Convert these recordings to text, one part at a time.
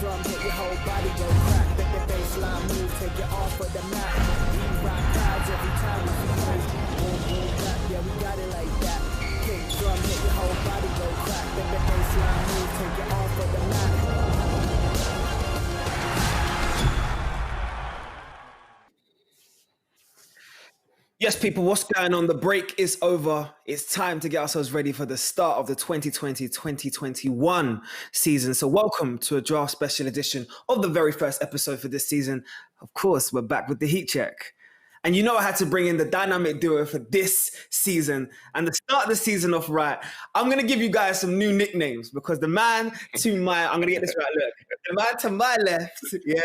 drum, hit your whole body go crack. Make the baseline move, take it off of the map. We rock crowds every time we move. Boom, boom, clap, yeah, we got it like that. Kick drum, hit your whole body go crack. Make the baseline move, take it off of the map. Yes, people, what's going on? The break is over. It's time to get ourselves ready for the start of the 2020-2021 season. So welcome to a draft special edition of the very first episode for this season. Of course, we're back with the Heatcheck. And you know I had to bring in the dynamic duo for this season. And to start the season off right, I'm going to give you guys some new nicknames because the man to my, I'm going to get this right, look. The man to my left, yeah,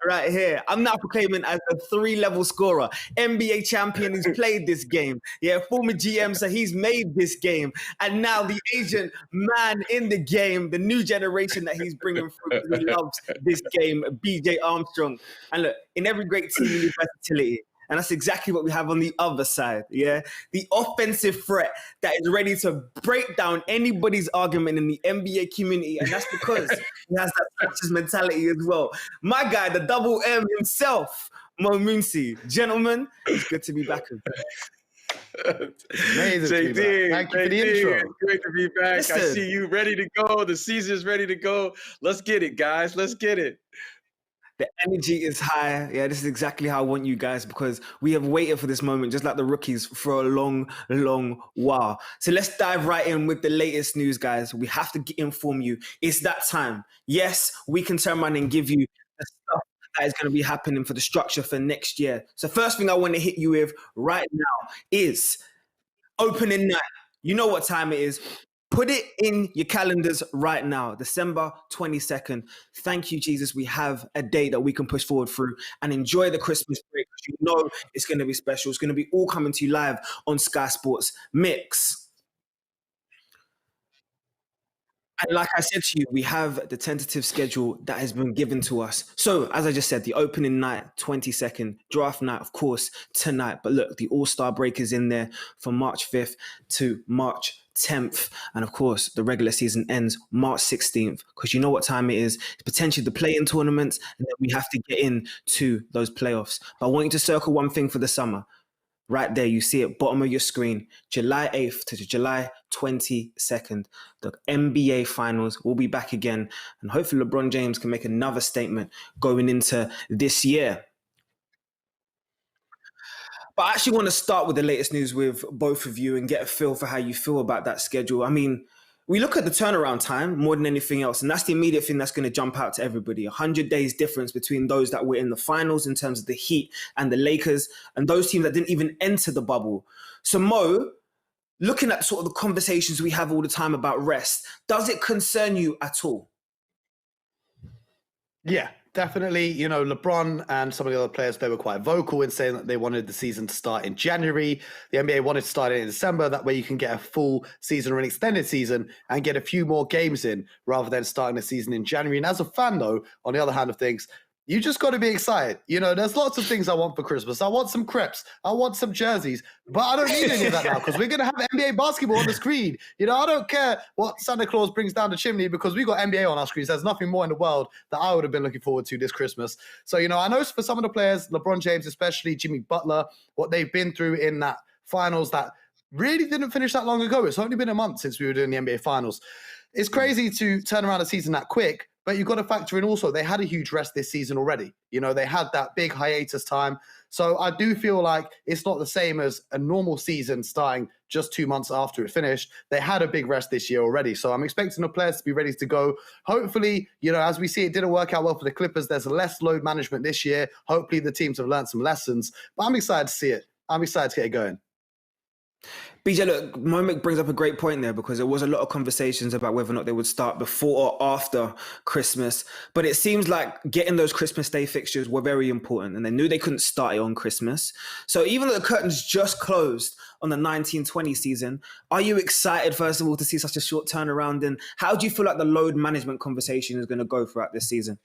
right here, I'm now proclaiming as a 3-level scorer, NBA champion who's played this game, yeah, former GM, so he's made this game. And now the agent man in the game, the new generation that he's bringing through, he loves this game, BJ Armstrong. And look, in every great team, you need versatility. And that's exactly what we have on the other side, yeah? The offensive threat that is ready to break down anybody's argument in the NBA community. And that's because he has that Texas mentality as well. My guy, the double M himself, Mooncey. Gentlemen, it's good to be back. Amazing. Jaydee, thank you for the intro. It's great to be back. Listen. I see you ready to go. The season's ready to go. Let's get it, guys. Let's get it. The energy is high. Yeah, this is exactly how I want you guys because we have waited for this moment, just like the rookies, for a long, long while. So let's dive right in with the latest news, guys. We have to inform you. It's that time. Yes, we can turn around and give you the stuff that is going to be happening for the structure for next year. So first thing I want to hit you with right now is opening night. You know what time it is. Put it in your calendars right now, December 22nd. Thank you, Jesus. We have a day that we can push forward through and enjoy the Christmas break. You know it's going to be special. It's going to be all coming to you live on Sky Sports Mix. And like I said to you, we have the tentative schedule that has been given to us. So, as I just said, the opening night, 22nd, draft night, of course, tonight. But look, the All-Star break is in there from March 5th to March 10th. And of course, the regular season ends March 16th because you know what time it is. It's potentially the play-in tournaments, and then we have to get into those playoffs. But I want you to circle one thing for the summer. Right there, you see it, bottom of your screen, July 8th to July 22nd. The NBA Finals will be back again. And hopefully LeBron James can make another statement going into this year. But I actually want to start with the latest news with both of you and get a feel for how you feel about that schedule. I mean, we look at the turnaround time more than anything else, and that's the immediate thing that's going to jump out to everybody. 100 days difference between those that were in the finals in terms of the Heat and the Lakers and those teams that didn't even enter the bubble. So Mo, looking at sort of the conversations we have all the time about rest, does it concern you at all? Yeah. Definitely, you know, LeBron and some of the other players, they were quite vocal in saying that they wanted the season to start in January. The NBA wanted to start it in December. That way you can get a full season or an extended season and get a few more games in rather than starting the season in January. And as a fan, though, on the other hand of things, you just got to be excited. You know, there's lots of things I want for Christmas. I want some crepes. I want some jerseys. But I don't need any of that now because we're going to have NBA basketball on the screen. You know, I don't care what Santa Claus brings down the chimney because we got NBA on our screens. There's nothing more in the world that I would have been looking forward to this Christmas. So, you know, I know for some of the players, LeBron James especially, Jimmy Butler, what they've been through in that finals that really didn't finish that long ago. It's only been a month since we were doing the NBA finals. It's crazy to turn around a season that quick. But you've got to factor in also, they had a huge rest this season already. You know, they had that big hiatus time. So I do feel like it's not the same as a normal season starting just 2 months after it finished. They had a big rest this year already. So I'm expecting the players to be ready to go. Hopefully, you know, as we see, it didn't work out well for the Clippers. There's less load management this year. Hopefully the teams have learned some lessons. But I'm excited to see it. I'm excited to get it going. BJ, look, Momic brings up a great point there because there was a lot of conversations about whether or not they would start before or after Christmas. But it seems like getting those Christmas Day fixtures were very important and they knew they couldn't start it on Christmas. So even though the curtains just closed on the 1920 season, are you excited, first of all, to see such a short turnaround? And how do you feel like the load management conversation is going to go throughout this season?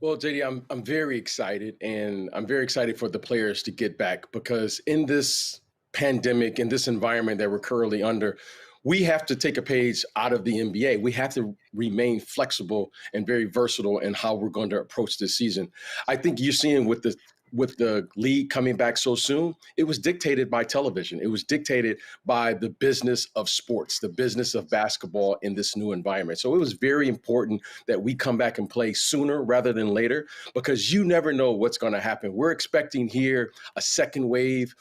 Well, Jaydee, I'm very excited, and I'm very excited for the players to get back because in this pandemic, in this environment that we're currently under, we have to take a page out of the NBA. We have to remain flexible and very versatile in how we're going to approach this season. I think you're seeing with the league coming back so soon, it was dictated by television. It was dictated by the business of sports, the business of basketball in this new environment. So it was very important that we come back and play sooner rather than later, because you never know what's going to happen. We're expecting here a second wave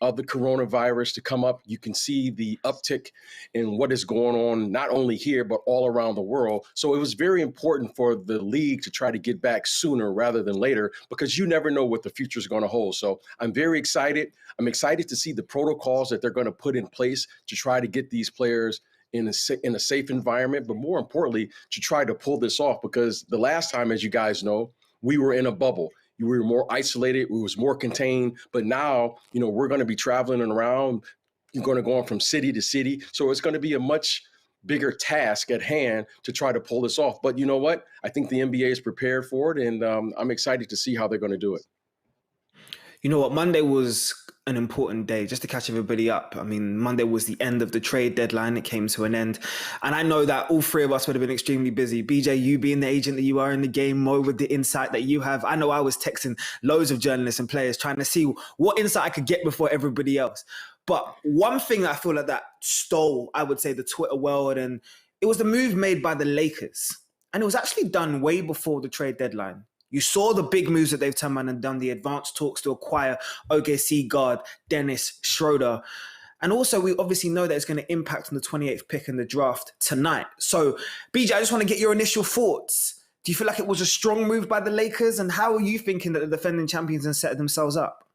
of the coronavirus to come up. You can see the uptick in what is going on, not only here, but all around the world. So it was very important for the league to try to get back sooner rather than later, because you never know what the future is going to hold. So I'm very excited. I'm excited to see the protocols that they're going to put in place to try to get these players in a safe environment, but more importantly, to try to pull this off, because the last time, as you guys know, we were in a bubble. We were more isolated. We was more contained. But now, we're going to be traveling around. You're going to go on from city to city. So it's going to be a much bigger task at hand to try to pull this off. But you know what? I think the NBA is prepared for it, and I'm excited to see how they're going to do it. You know what? Monday was an important day, just to catch everybody up. I mean, Monday was the end of the trade deadline. It came to an end. And I know that all three of us would have been extremely busy. BJ, you being the agent that you are in the game, Mo, with the insight that you have. I know I was texting loads of journalists and players trying to see what insight I could get before everybody else. But one thing I feel like that stole, I would say, the Twitter world, and it was the move made by the Lakers. And it was actually done way before the trade deadline. You saw the big moves that they've turned around and done, the advanced talks to acquire OKC guard Dennis Schroeder. And also, we obviously know that it's going to impact on the 28th pick in the draft tonight. So, BJ, I just want to get your initial thoughts. Do you feel like it was a strong move by the Lakers? And how are you thinking that the defending champions have set themselves up?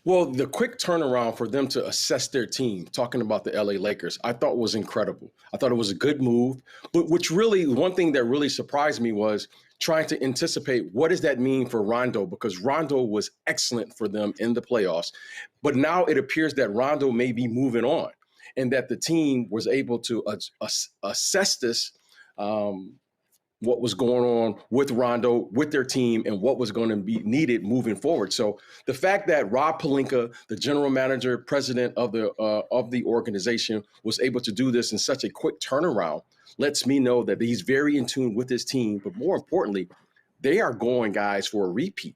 Well, the quick turnaround for them to assess their team, talking about the LA Lakers, I thought was incredible. I thought it was a good move. But one thing that really surprised me was trying to anticipate what does that mean for Rondo, because Rondo was excellent for them in the playoffs. But now it appears that Rondo may be moving on, and that the team was able to assess this, what was going on with Rondo, with their team, and what was going to be needed moving forward. So the fact that Rob Pelinka, the general manager, president of the organization, was able to do this in such a quick turnaround lets me know that he's very in tune with his team. But more importantly, they are going, guys, for a repeat.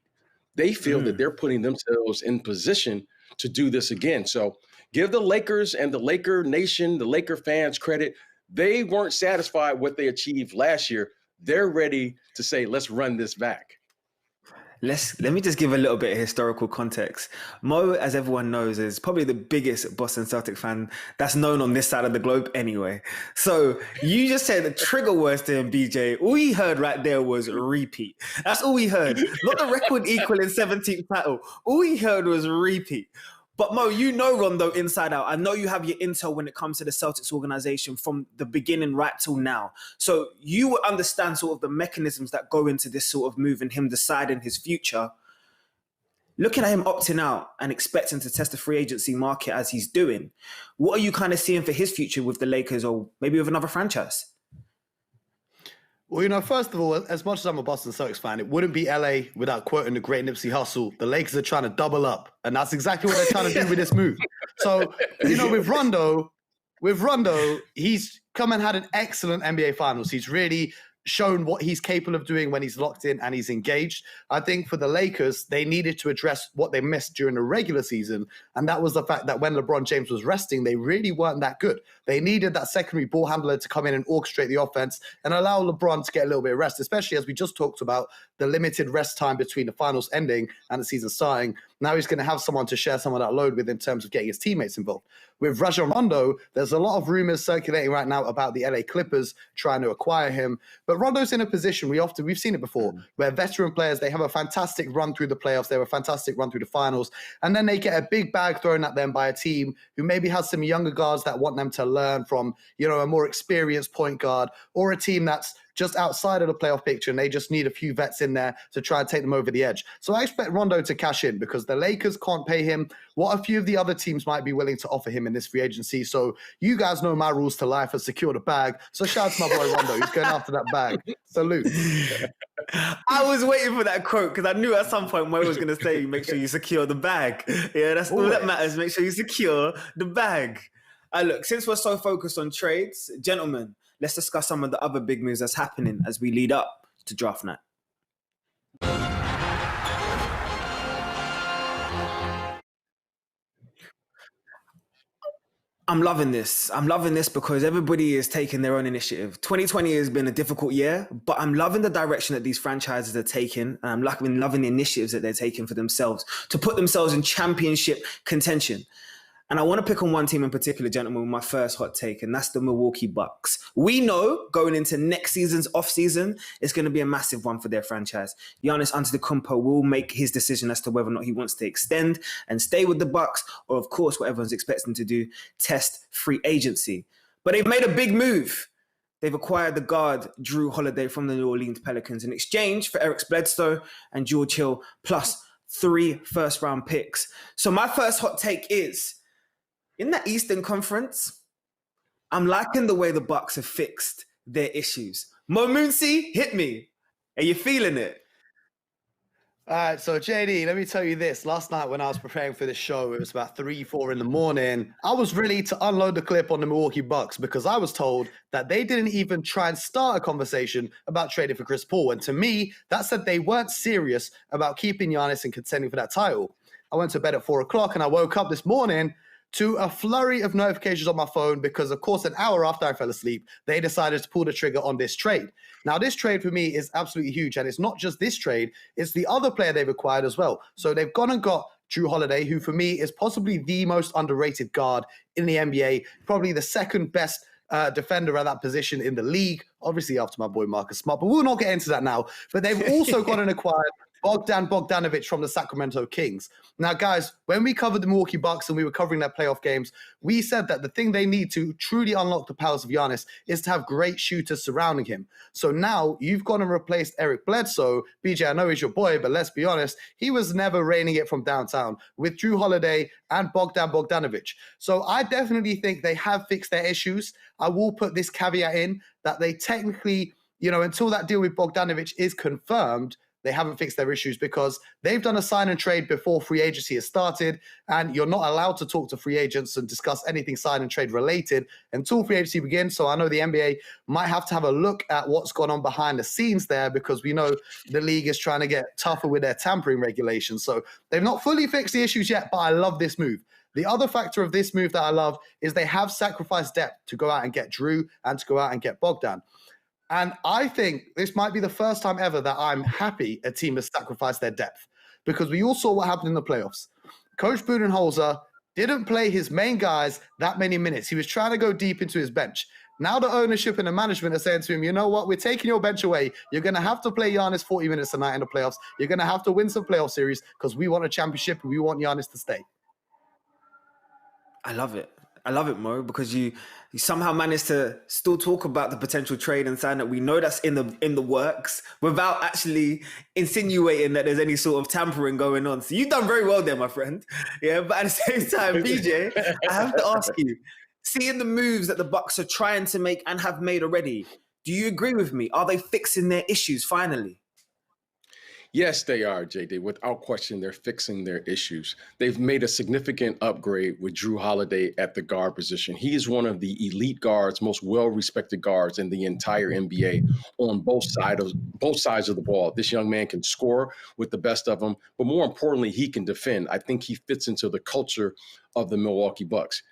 They feel that they're putting themselves in position to do this again. So give the Lakers and the Laker Nation, the Laker fans credit. They weren't satisfied with what they achieved last year. They're ready to say, let's run this back. Let me just give a little bit of historical context. Mo, as everyone knows, is probably the biggest Boston Celtic fan that's known on this side of the globe anyway. So you just said the trigger words to him, BJ. All he heard right there was repeat. That's all he heard. Not the record equaling 17th title. All he heard was repeat. But Mo, you know Rondo inside out. I know you have your intel when it comes to the Celtics organization from the beginning right till now. So you would understand sort of the mechanisms that go into this sort of move and him deciding his future. Looking at him opting out and expecting to test the free agency market as he's doing, what are you kind of seeing for his future with the Lakers or maybe with another franchise? Well, first of all, as much as I'm a Boston Celtics fan, it wouldn't be LA without quoting the great Nipsey Hussle. The Lakers are trying to double up, and that's exactly what they're trying to do with this move. So, with Rondo, he's come and had an excellent NBA Finals. He's really shown what he's capable of doing when he's locked in and he's engaged. I think for the Lakers, they needed to address what they missed during the regular season, and that was the fact that when LeBron James was resting, they really weren't that good. They needed that secondary ball handler to come in and orchestrate the offense and allow LeBron to get a little bit of rest, especially as we just talked about the limited rest time between the finals ending and the season starting. Now he's going to have someone to share some of that load with in terms of getting his teammates involved. With Rajon Rondo, there's a lot of rumors circulating right now about the LA Clippers trying to acquire him. But Rondo's in a position, we've seen it before, where veteran players, they have a fantastic run through the playoffs, they have a fantastic run through the finals, and then they get a big bag thrown at them by a team who maybe has some younger guards that want them to learn from, a more experienced point guard, or a team that's just outside of the playoff picture, and they just need a few vets in there to try and take them over the edge. So I expect Rondo to cash in because the Lakers can't pay him what a few of the other teams might be willing to offer him in this free agency. So you guys know my rules to life and secure the bag. So shout out to my boy Rondo. He's going after that bag. Salute. I was waiting for that quote because I knew at some point Mo was going to say, make sure you secure the bag. Yeah, that's all that matters. Make sure you secure the bag. Look, since we're so focused on trades, gentlemen, let's discuss some of the other big moves that's happening as we lead up to draft night. I'm loving this. I'm loving this because everybody is taking their own initiative. 2020 has been a difficult year, but I'm loving the direction that these franchises are taking. And I'm loving the initiatives that they're taking for themselves to put themselves in championship contention. And I want to pick on one team in particular, gentlemen, with my first hot take, and that's the Milwaukee Bucks. We know going into next season's offseason, it's going to be a massive one for their franchise. Giannis Antetokounmpo will make his decision as to whether or not he wants to extend and stay with the Bucks, or of course, what everyone's expecting to do, test free agency. But they've made a big move. They've acquired the guard Drew Holiday from the New Orleans Pelicans in exchange for Eric Bledsoe and George Hill, plus 3 first-round picks. So my first hot take is, in that Eastern Conference, I'm liking the way the Bucks have fixed their issues. Mooncey, hit me. Are you feeling it? All right, so JD, let me tell you this. Last night when I was preparing for this show, it was about 3, 4 in the morning. I was ready to unload the clip on the Milwaukee Bucks because I was told that they didn't even try and start a conversation about trading for Chris Paul. And to me, that said they weren't serious about keeping Giannis and contending for that title. I went to bed at 4 o'clock and I woke up this morning to a flurry of notifications on my phone because, of course, an hour after I fell asleep, they decided to pull the trigger on this trade. Now, this trade for me is absolutely huge, and it's not just this trade, it's the other player they've acquired as well. So they've gone and got Drew Holiday, who for me is possibly the most underrated guard in the NBA, probably the second best defender at that position in the league, obviously after my boy Marcus Smart, but we'll not get into that now. But they've also gone and acquired Bogdanovic from the Sacramento Kings. Now, guys, when we covered the Milwaukee Bucks and we were covering their playoff games, we said that the thing they need to truly unlock the powers of Giannis is to have great shooters surrounding him. So now you've gone and replaced Eric Bledsoe. BJ, I know he's your boy, but let's be honest, he was never raining it from downtown with Drew Holiday and Bogdanovic. So I definitely think they have fixed their issues. I will put this caveat in that they technically, until that deal with Bogdanovic is confirmed, they haven't fixed their issues because they've done a sign and trade before free agency has started, and you're not allowed to talk to free agents and discuss anything sign and trade related until free agency begins. So I know the NBA might have to have a look at what's gone on behind the scenes there because we know the league is trying to get tougher with their tampering regulations. So they've not fully fixed the issues yet, but I love this move. The other factor of this move that I love is they have sacrificed depth to go out and get Drew and to go out and get Bogdan. And I think this might be the first time ever that I'm happy a team has sacrificed their depth because we all saw what happened in the playoffs. Coach Budenholzer didn't play his main guys that many minutes. He was trying to go deep into his bench. Now the ownership and the management are saying to him, you know what, we're taking your bench away. You're going to have to play Giannis 40 minutes a night in the playoffs. You're going to have to win some playoff series because we want a championship and we want Giannis to stay. I love it. I love it, Mo, because you somehow managed to still talk about the potential trade and sign that we know that's in the works without actually insinuating that there's any sort of tampering going on. So you've done very well there, my friend. Yeah, but at the same time, BJ, I have to ask you, seeing the moves that the Bucks are trying to make and have made already, do you agree with me? Are they fixing their issues finally? Yes, they are, Jaydee. Without question, they're fixing their issues. They've made a significant upgrade with Drew Holiday at the guard position. He is one of the elite guards, most well-respected guards in the entire NBA on both sides of the ball. This young man can score with the best of them, but more importantly, he can defend. I think he fits into the culture of the Milwaukee Bucks.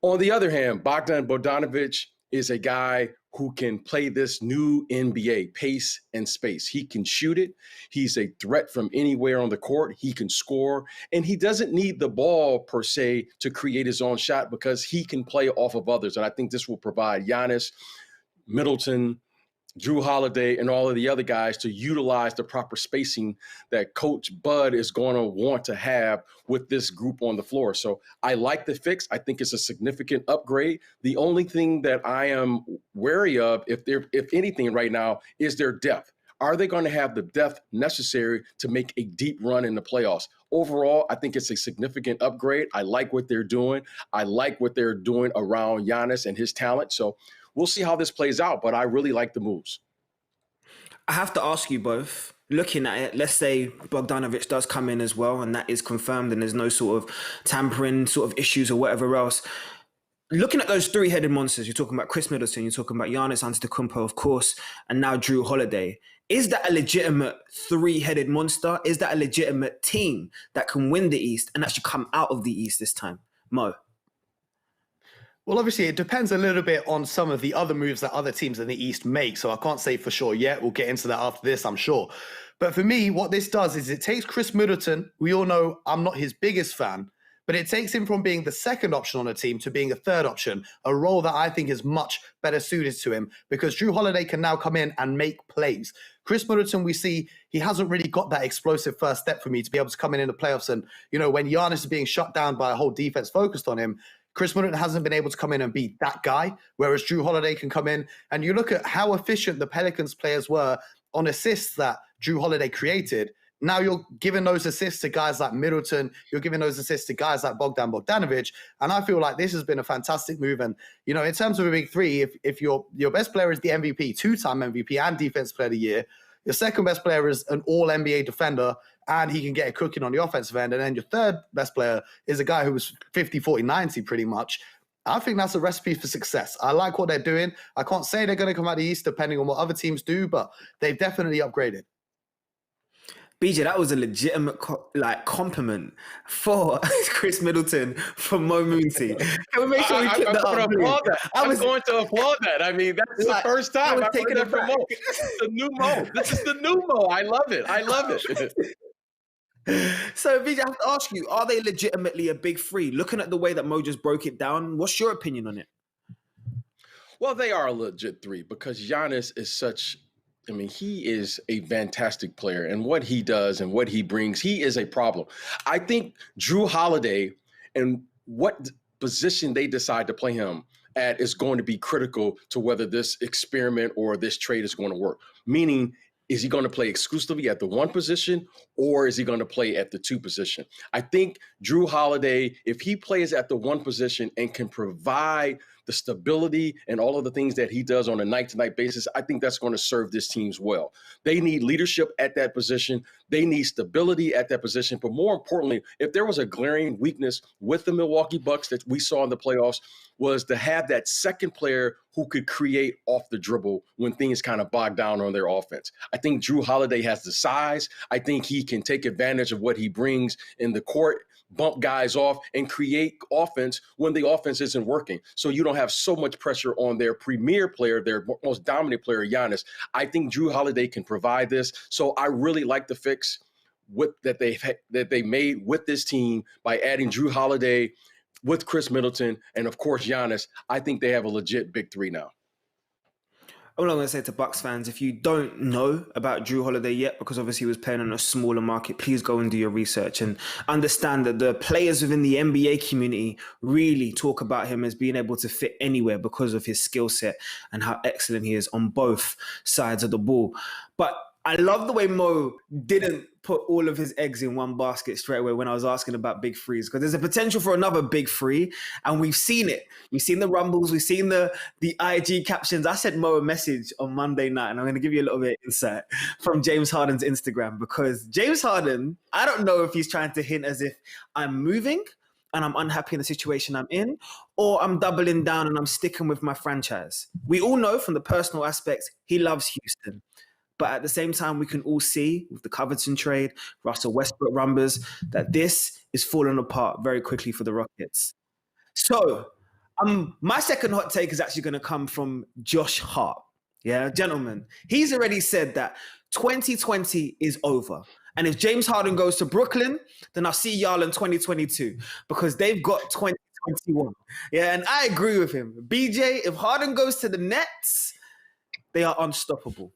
On the other hand, Bogdanovic is a guy who can play this new NBA pace and space. He can shoot it. He's a threat from anywhere on the court. He can score. And he doesn't need the ball per se to create his own shot because he can play off of others. And I think this will provide Giannis, Middleton, Drew Holiday, and all of the other guys to utilize the proper spacing that Coach Bud is going to want to have with this group on the floor. So I like the fix. I think it's a significant upgrade. The only thing that I am wary of, if anything right now, is their depth. Are they going to have the depth necessary to make a deep run in the playoffs? Overall, I think it's a significant upgrade. I like what they're doing. I like what they're doing around Giannis and his talent. So we'll see how this plays out, but I really like the moves. I have to ask you both, looking at it, let's say Bogdanovic does come in as well, and that is confirmed, and there's no sort of tampering sort of issues or whatever else. looking at those three-headed monsters, you're talking about Chris Middleton, you're talking about Giannis Antetokounmpo, of course, and now Drew Holiday. Is that a legitimate three-headed monster? Is that a legitimate team that can win the East and actually come out of the East this time? Mo? Well, obviously, it depends a little bit on some of the other moves that other teams in the East make. So I can't say for sure yet. We'll get into that after this, I'm sure. But for me, what this does is it takes Chris Middleton. We all know I'm not his biggest fan, but it takes him from being the second option on a team to being a third option, a role that I think is much better suited to him because Drew Holiday can now come in and make plays. Chris Middleton, we see he hasn't really got that explosive first step for me to be able to come in the playoffs. And, you know, when Giannis is being shut down by a whole defense focused on him, Chris Middleton hasn't been able to come in and be that guy, whereas Drew Holiday can come in. And you look at how efficient the Pelicans players were on assists that Drew Holiday created. Now you're giving those assists to guys like Middleton. You're giving those assists to guys like Bogdanovic. And I feel like this has been a fantastic move. And, you know, in terms of a big three, if your best player is the MVP, two-time MVP and Defensive Player of the Year, your second best player is an all-NBA defender, and he can get it cooking on the offensive end. And then your third best player is a guy who was 50, 40, 90 pretty much. I think that's a recipe for success. I like what they're doing. I can't say they're going to come out of the East depending on what other teams do, but they've definitely upgraded. BJ, that was a legitimate compliment for Chris Middleton from Mo Mooncey. Can we make sure we clip that up, please? I'm going to applaud that. I mean, that's the first time I've heard that from Mo. This is the new Mo. This is the new Mo. I love it. I love it. So, BJ, I have to ask you, are they legitimately a big three? Looking at the way that Mo just broke it down, what's your opinion on it? Well, they are a legit three because Giannis is he is a fantastic player, and what he does and what he brings, he is a problem. I think Drew Holiday and what position they decide to play him at is going to be critical to whether this experiment or this trade is going to work. Meaning, is he going to play exclusively at the one position or is he going to play at the two position? I think Drew Holiday, if he plays at the one position and can provide the stability and all of the things that he does on a night-to-night basis, I think that's going to serve this teams well. They need leadership at that position. They need stability at that position. But more importantly, if there was a glaring weakness with the Milwaukee Bucks that we saw in the playoffs, was to have that second player who could create off the dribble when things kind of bog down on their offense. I think Drew Holiday has the size. I think he can take advantage of what he brings in the court, bump guys off, and create offense when the offense isn't working. So you don't have so much pressure on their premier player, their most dominant player, Giannis. I think Drew Holiday can provide this. So I really like the fix that they made with this team by adding Drew Holiday with Chris Middleton and, of course, Giannis. I think they have a legit big three now. All I'm going to say to Bucks fans, if you don't know about Drew Holiday yet, because obviously he was playing on a smaller market, please go and do your research and understand that the players within the NBA community really talk about him as being able to fit anywhere because of his skill set and how excellent he is on both sides of the ball. But I love the way Mo didn't put all of his eggs in one basket straight away when I was asking about big threes, because there's a potential for another big three, and we've seen it. We've seen the rumbles, we've seen the IG captions. I sent Mo a message on Monday night, and I'm going to give you a little bit of insight from James Harden's Instagram, because James Harden, I don't know if he's trying to hint as if I'm moving and I'm unhappy in the situation I'm in, or I'm doubling down and I'm sticking with my franchise. We all know from the personal aspects, he loves Houston. But at the same time, we can all see with the Covington trade, Russell Westbrook rumbers, that this is falling apart very quickly for the Rockets. So my second hot take is actually going to come from Josh Hart. Yeah, gentlemen, he's already said that 2020 is over. And if James Harden goes to Brooklyn, then I'll see y'all in 2022 because they've got 2021. Yeah, and I agree with him. BJ, if Harden goes to the Nets, they are unstoppable.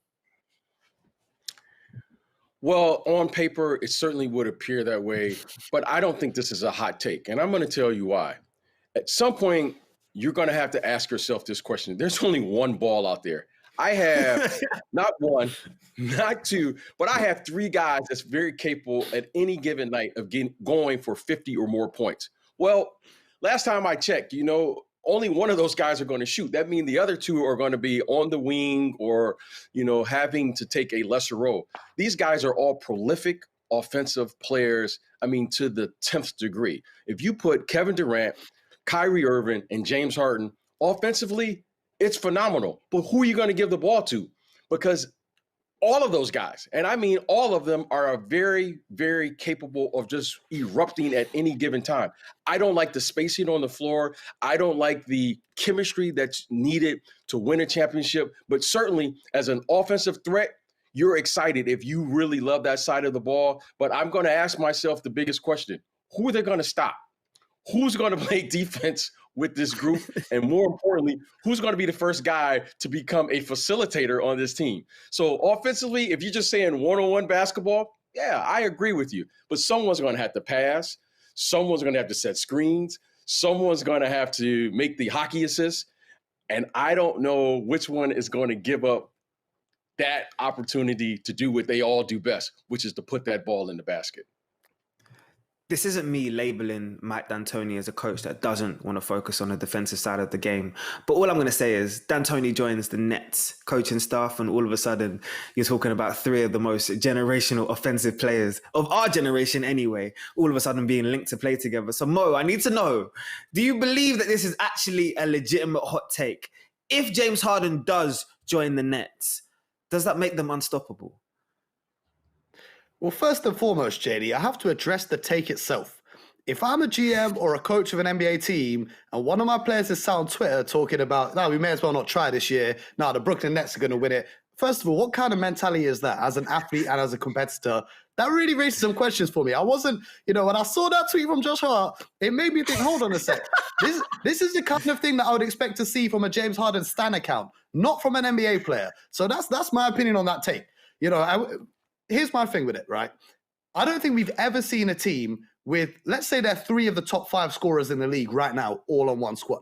Well, on paper, it certainly would appear that way, but I don't think this is a hot take, and I'm going to tell you why. At some point, you're going to have to ask yourself this question. There's only one ball out there. I have not one, not two, but I have three guys that's very capable at any given night of going for 50 or more points. Well, last time I checked, only one of those guys are going to shoot. That means the other two are going to be on the wing or, having to take a lesser role. These guys are all prolific offensive players, to the 10th degree. If you put Kevin Durant, Kyrie Irving and James Harden, offensively, it's phenomenal. But who are you going to give the ball to? Because all of those guys, and I mean all of them, are very, very capable of just erupting at any given time. I don't like the spacing on the floor. I don't like the chemistry that's needed to win a championship. But certainly as an offensive threat, you're excited if you really love that side of the ball. But I'm going to ask myself the biggest question. Who are they going to stop? Who's going to play defense with this group? And more importantly, who's going to be the first guy to become a facilitator on this team? So offensively, if you're just saying one-on-one basketball, yeah, I agree with you. But someone's going to have to pass. Someone's going to have to set screens. Someone's going to have to make the hockey assist. And I don't know which one is going to give up that opportunity to do what they all do best, which is to put that ball in the basket. This isn't me labeling Mike D'Antoni as a coach that doesn't want to focus on the defensive side of the game. But all I'm going to say is D'Antoni joins the Nets coaching staff, and all of a sudden you're talking about three of the most generational offensive players of our generation anyway, all of a sudden being linked to play together. So Mo, I need to know, do you believe that this is actually a legitimate hot take? If James Harden does join the Nets, does that make them unstoppable? Well, first and foremost, Jaydee, I have to address the take itself. If I'm a GM or a coach of an NBA team and one of my players is sat on Twitter talking about, no, we may as well not try this year. No, the Brooklyn Nets are going to win it. First of all, what kind of mentality is that as an athlete and as a competitor? That really raises some questions for me. I wasn't, when I saw that tweet from Josh Hart, it made me think, hold on a sec. This is the kind of thing that I would expect to see from a James Harden Stan account, not from an NBA player. So that's my opinion on that take. Here's my thing with it, right? I don't think we've ever seen a team with, let's say they're three of the top 5 scorers in the league right now, all on one squad.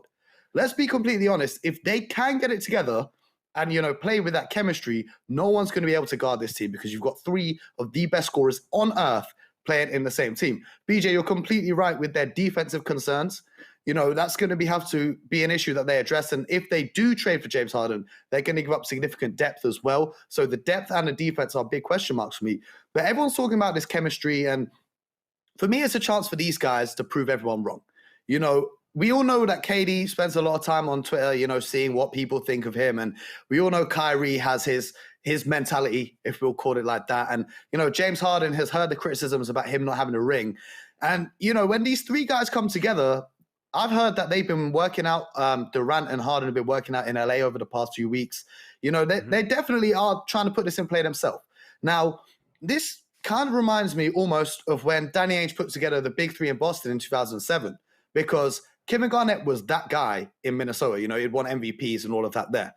Let's be completely honest. If they can get it together and, play with that chemistry, no one's going to be able to guard this team because you've got 3 of the best scorers on earth playing in the same team. BJ, you're completely right with their defensive concerns. That's going to have to be an issue that they address. And if they do trade for James Harden, they're going to give up significant depth as well. So the depth and the defense are big question marks for me. But everyone's talking about this chemistry. And for me, it's a chance for these guys to prove everyone wrong. We all know that KD spends a lot of time on Twitter, seeing what people think of him. And we all know Kyrie has his mentality, if we'll call it like that. And, James Harden has heard the criticisms about him not having a ring. And, when these 3 guys come together, I've heard that they've been working out, Durant and Harden have been working out in LA over the past few weeks. They definitely are trying to put this in play themselves. Now, this kind of reminds me almost of when Danny Ainge put together the Big 3 in Boston in 2007, because Kevin Garnett was that guy in Minnesota. He'd won MVPs and all of that there.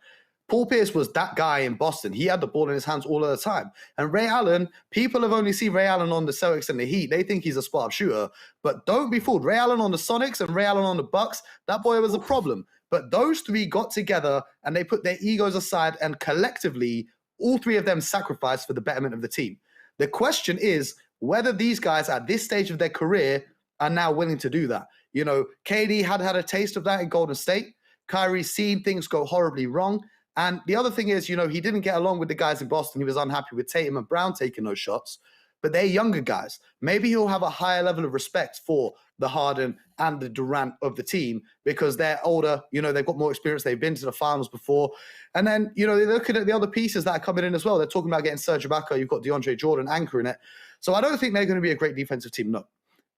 Paul Pierce was that guy in Boston. He had the ball in his hands all of the time. And Ray Allen, people have only seen Ray Allen on the Celtics and the Heat. They think he's a spot-up shooter. But don't be fooled. Ray Allen on the Sonics and Ray Allen on the Bucks, that boy was a problem. But those 3 got together and they put their egos aside, and collectively, all 3 of them sacrificed for the betterment of the team. The question is whether these guys at this stage of their career are now willing to do that. KD had a taste of that in Golden State. Kyrie's seen things go horribly wrong. And the other thing is, he didn't get along with the guys in Boston. He was unhappy with Tatum and Brown taking those shots. But they're younger guys. Maybe he'll have a higher level of respect for the Harden and the Durant of the team because they're older. They've got more experience. They've been to the finals before. And then, they're looking at the other pieces that are coming in as well. They're talking about getting Serge Ibaka. You've got DeAndre Jordan anchoring it. So I don't think they're going to be a great defensive team, no.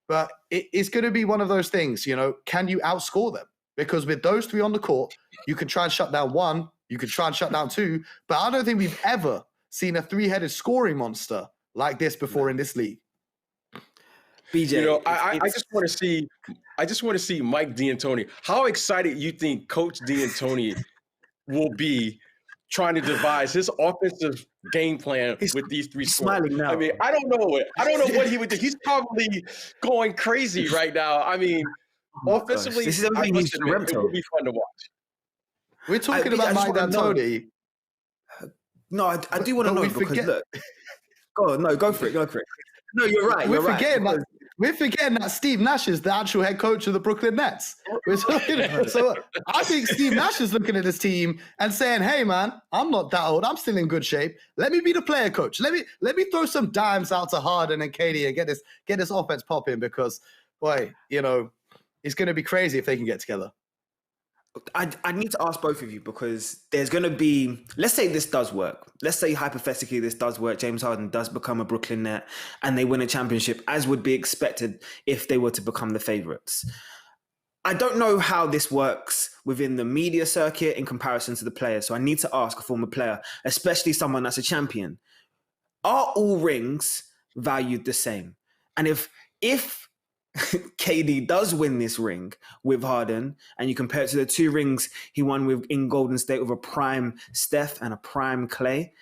But it's going to be one of those things, can you outscore them? Because with those 3 on the court, you can try and shut down 1. You could try and shut down 2, but I don't think we've ever seen a 3-headed scoring monster like this before in this league. BJ, I just want to see Mike D'Antoni. How excited you think Coach D'Antoni will be trying to devise his offensive game plan with these 3 scorers? Smiling now. I mean, I don't know what he would do. He's probably going crazy right now. I mean, offensively, this is everything he's dreamt it of. would be fun to watch. We're talking about Mike D'Antoni. No, I do want to know because look. Go for it. No, you're right. We're forgetting that Steve Nash is the actual head coach of the Brooklyn Nets. So I think Steve Nash is looking at this team and saying, "Hey, man, I'm not that old. I'm still in good shape. Let me be the player coach. Let me throw some dimes out to Harden and KD and get this offense popping because, boy, is going to be crazy if they can get together. I need to ask both of you because there's going to be, let's say this does work. Let's say hypothetically this does work. James Harden does become a Brooklyn Net and they win a championship as would be expected if they were to become the favorites. I don't know how this works within the media circuit in comparison to the players. So I need to ask a former player, especially someone that's a champion. Are all rings valued the same? And if KD does win this ring with Harden, and you compare it to the 2 rings he won with in Golden State with a prime Steph and a prime Clay,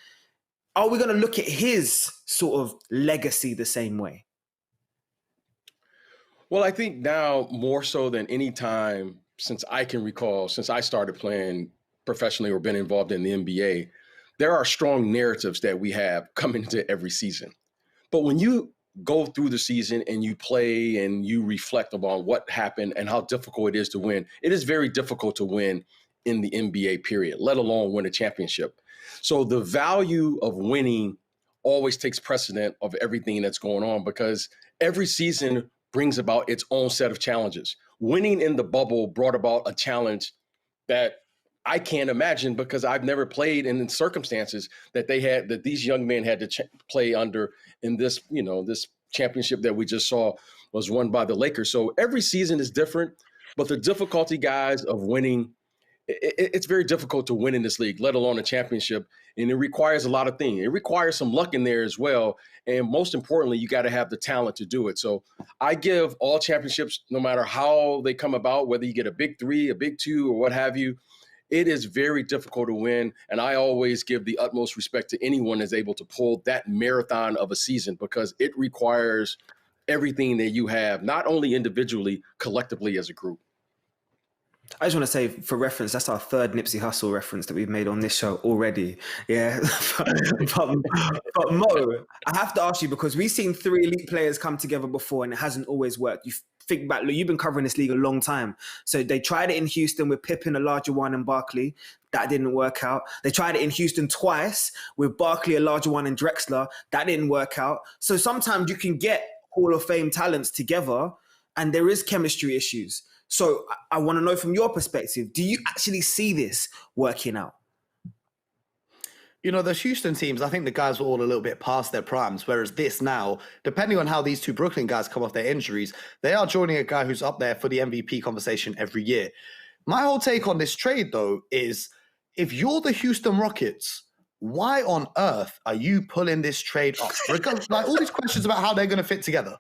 are we going to look at his sort of legacy the same way? Well, I think now more so than any time since I can recall, since I started playing professionally or been involved in the NBA, there are strong narratives that we have coming into every season. But when you go through the season and you play and you reflect upon what happened and how difficult it is to win, it is very difficult to win in the NBA period, let alone win a championship. So the value of winning always takes precedent of everything that's going on because every season brings about its own set of challenges. Winning in the bubble brought about a challenge that I can't imagine because I've never played in the circumstances that these young men had to play under in this, this championship that we just saw was won by the Lakers. So every season is different, but the difficulty, guys, of winning, it's very difficult to win in this league, let alone a championship. And it requires a lot of things. It requires some luck in there as well. And most importantly, you got to have the talent to do it. So I give all championships, no matter how they come about, whether you get a big 3, a big 2, or what have you, it is very difficult to win. And I always give the utmost respect to anyone that's able to pull that marathon of a season because it requires everything that you have, not only individually, collectively as a group. I just want to say, for reference, that's our 3rd Nipsey Hussle reference that we've made on this show already. Yeah. but Mo, I have to ask you because we've seen 3 elite players come together before and it hasn't always worked. You think back, look, you've been covering this league a long time. So they tried it in Houston with Pippen, Olajuwon, and Barkley. That didn't work out. They tried it in Houston twice with Barkley, Olajuwon, and Drexler. That didn't work out. So sometimes you can get Hall of Fame talents together and there is chemistry issues. So I want to know from your perspective, do you actually see this working out? The Houston teams, I think the guys were all a little bit past their primes, whereas this now, depending on how these 2 Brooklyn guys come off their injuries, they are joining a guy who's up there for the MVP conversation every year. My whole take on this trade, though, is if you're the Houston Rockets, why on earth are you pulling this trade up? Like all these questions about how they're going to fit together.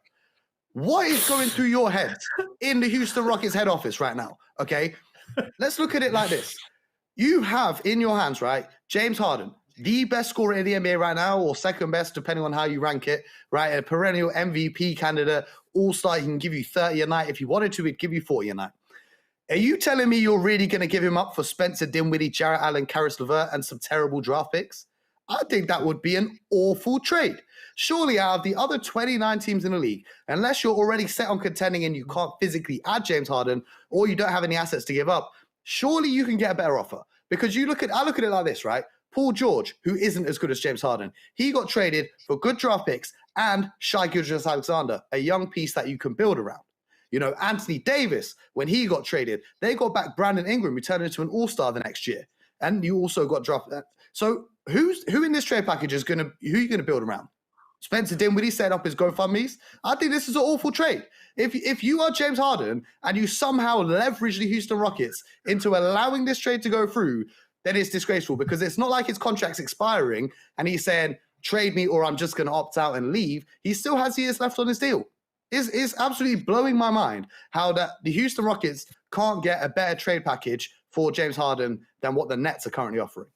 What is going through your head in the Houston Rockets head office right now? Okay, let's look at it like this. You have in your hands, right, James Harden, the best scorer in the NBA right now, or second best, depending on how you rank it, right? A perennial MVP candidate, all-star. He can give you 30 a night. If he wanted to, he'd give you 40 a night. Are you telling me you're really going to give him up for Spencer Dinwiddie, Jarrett Allen, Karis LeVert, and some terrible draft picks? I think that would be an awful trade. Surely out of the other 29 teams in the league, unless you're already set on contending and you can't physically add James Harden or you don't have any assets to give up, surely you can get a better offer. Because I look at it like this, right? Paul George, who isn't as good as James Harden, he got traded for good draft picks and Shai Gilgeous-Alexander, a young piece that you can build around. Anthony Davis, when he got traded, they got back Brandon Ingram, who turned into an all-star the next year. And you also got drafted. So who in this trade package who are you going to build around? Spencer Dinwiddie set up his GoFundMe's. I think this is an awful trade. If you are James Harden and you somehow leverage the Houston Rockets into allowing this trade to go through, then it's disgraceful because it's not like his contract's expiring and he's saying, trade me or I'm just going to opt out and leave. He still has years left on his deal. It's absolutely blowing my mind how that the Houston Rockets can't get a better trade package for James Harden than what the Nets are currently offering.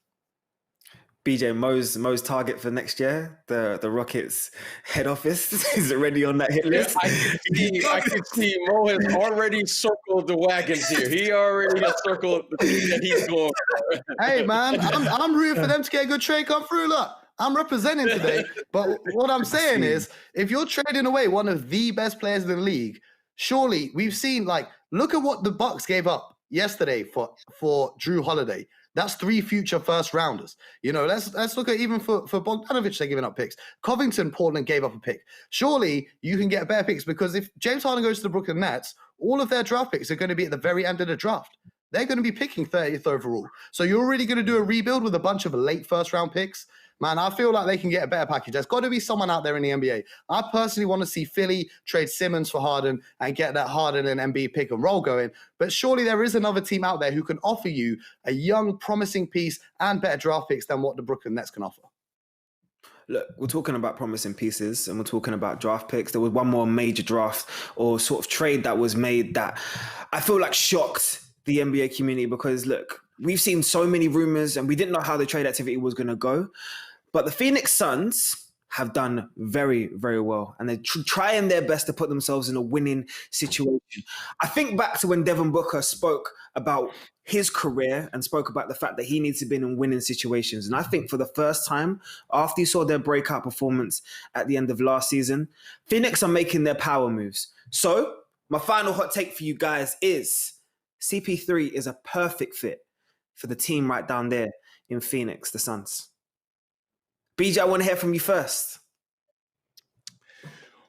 BJ, Mo's target for next year, the Rockets head office, is already on that hit list. I can see Mo has already circled the wagons here. He already has circled the thing that he's going for. Hey, man, I'm rooting for them to get a good trade come through. Look, I'm representing today, but what I'm saying is, if you're trading away one of the best players in the league, surely we've seen, look at what the Bucks gave up yesterday for Drew Holiday. That's 3 future first rounders. Let's look at even for Bogdanovic, they're giving up picks. Covington, Portland gave up a pick. Surely you can get better picks, because if James Harden goes to the Brooklyn Nets, all of their draft picks are going to be at the very end of the draft. They're going to be picking 30th overall. So you're really going to do a rebuild with a bunch of late first round picks? Man, I feel like they can get a better package. There's got to be someone out there in the NBA. I personally want to see Philly trade Simmons for Harden and get that Harden and Embiid pick and roll going. But surely there is another team out there who can offer you a young, promising piece and better draft picks than what the Brooklyn Nets can offer. Look, we're talking about promising pieces and we're talking about draft picks. There was one more major draft or sort of trade that was made that I feel like shocked the NBA community, because look, we've seen so many rumors and we didn't know how the trade activity was going to go. But the Phoenix Suns have done very, very well. And they're trying their best to put themselves in a winning situation. I think back to when Devin Booker spoke about his career and spoke about the fact that he needs to be in winning situations. And I think for the first time, after you saw their breakout performance at the end of last season, Phoenix are making their power moves. So my final hot take for you guys is CP3 is a perfect fit for the team right down there in Phoenix, the Suns. BJ, I want to hear from you first.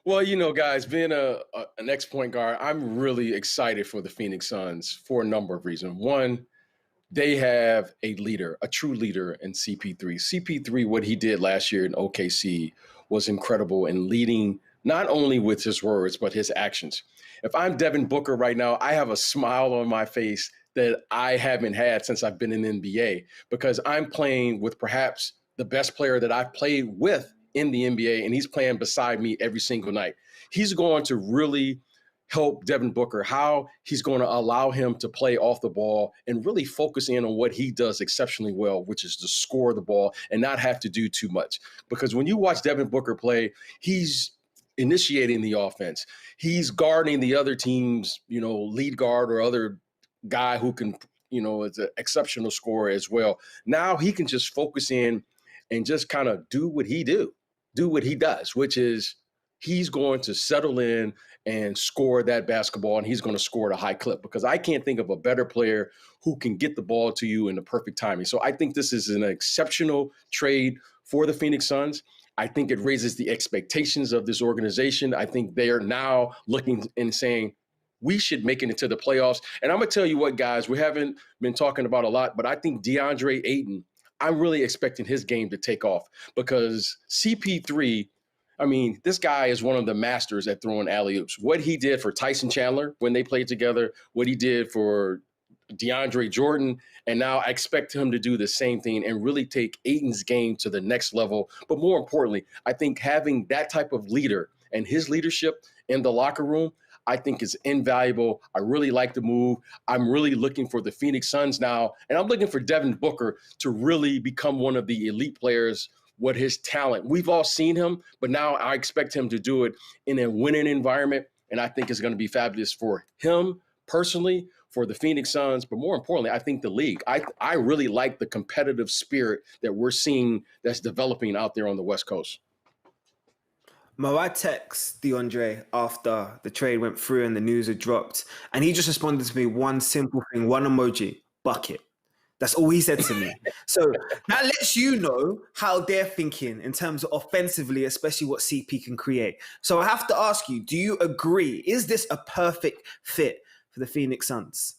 Well, guys, being an ex-point guard, I'm really excited for the Phoenix Suns for a number of reasons. One, they have a leader, a true leader in CP3. CP3, what he did last year in OKC was incredible in leading not only with his words, but his actions. If I'm Devin Booker right now, I have a smile on my face that I haven't had since I've been in the NBA, because I'm playing with perhaps the best player that I've played with in the NBA, and he's playing beside me every single night. He's going to really help Devin Booker, how he's going to allow him to play off the ball and really focus in on what he does exceptionally well, which is to score the ball and not have to do too much. Because when you watch Devin Booker play, he's initiating the offense. He's guarding the other team's, lead guard or other guy who can, is an exceptional scorer as well. Now he can just focus in and just kind of do what he does, which is he's going to settle in and score that basketball, and he's going to score at a high clip, because I can't think of a better player who can get the ball to you in the perfect timing. So I think this is an exceptional trade for the Phoenix Suns. I think it raises the expectations of this organization. I think they are now looking and saying, we should make it into the playoffs. And I'm going to tell you what, guys, we haven't been talking about a lot, but I think DeAndre Ayton, I'm really expecting his game to take off, because CP3, this guy is one of the masters at throwing alley-oops. What he did for Tyson Chandler when they played together, what he did for DeAndre Jordan, and now I expect him to do the same thing and really take Ayton's game to the next level. But more importantly, I think having that type of leader and his leadership in the locker room, I think is invaluable. I really like the move. I'm really looking for the Phoenix Suns now, and I'm looking for Devin Booker to really become one of the elite players, what his talent. We've all seen him, but now I expect him to do it in a winning environment, and I think it's going to be fabulous for him personally, for the Phoenix Suns, but more importantly, I think the league. I really like the competitive spirit that we're seeing that's developing out there on the West Coast. Mo, I text DeAndre after the trade went through and the news had dropped, and he just responded to me one simple thing, one emoji, bucket. That's all he said to me. So that lets you know how they're thinking in terms of offensively, especially what CP can create. So I have to ask you, do you agree? Is this a perfect fit for the Phoenix Suns?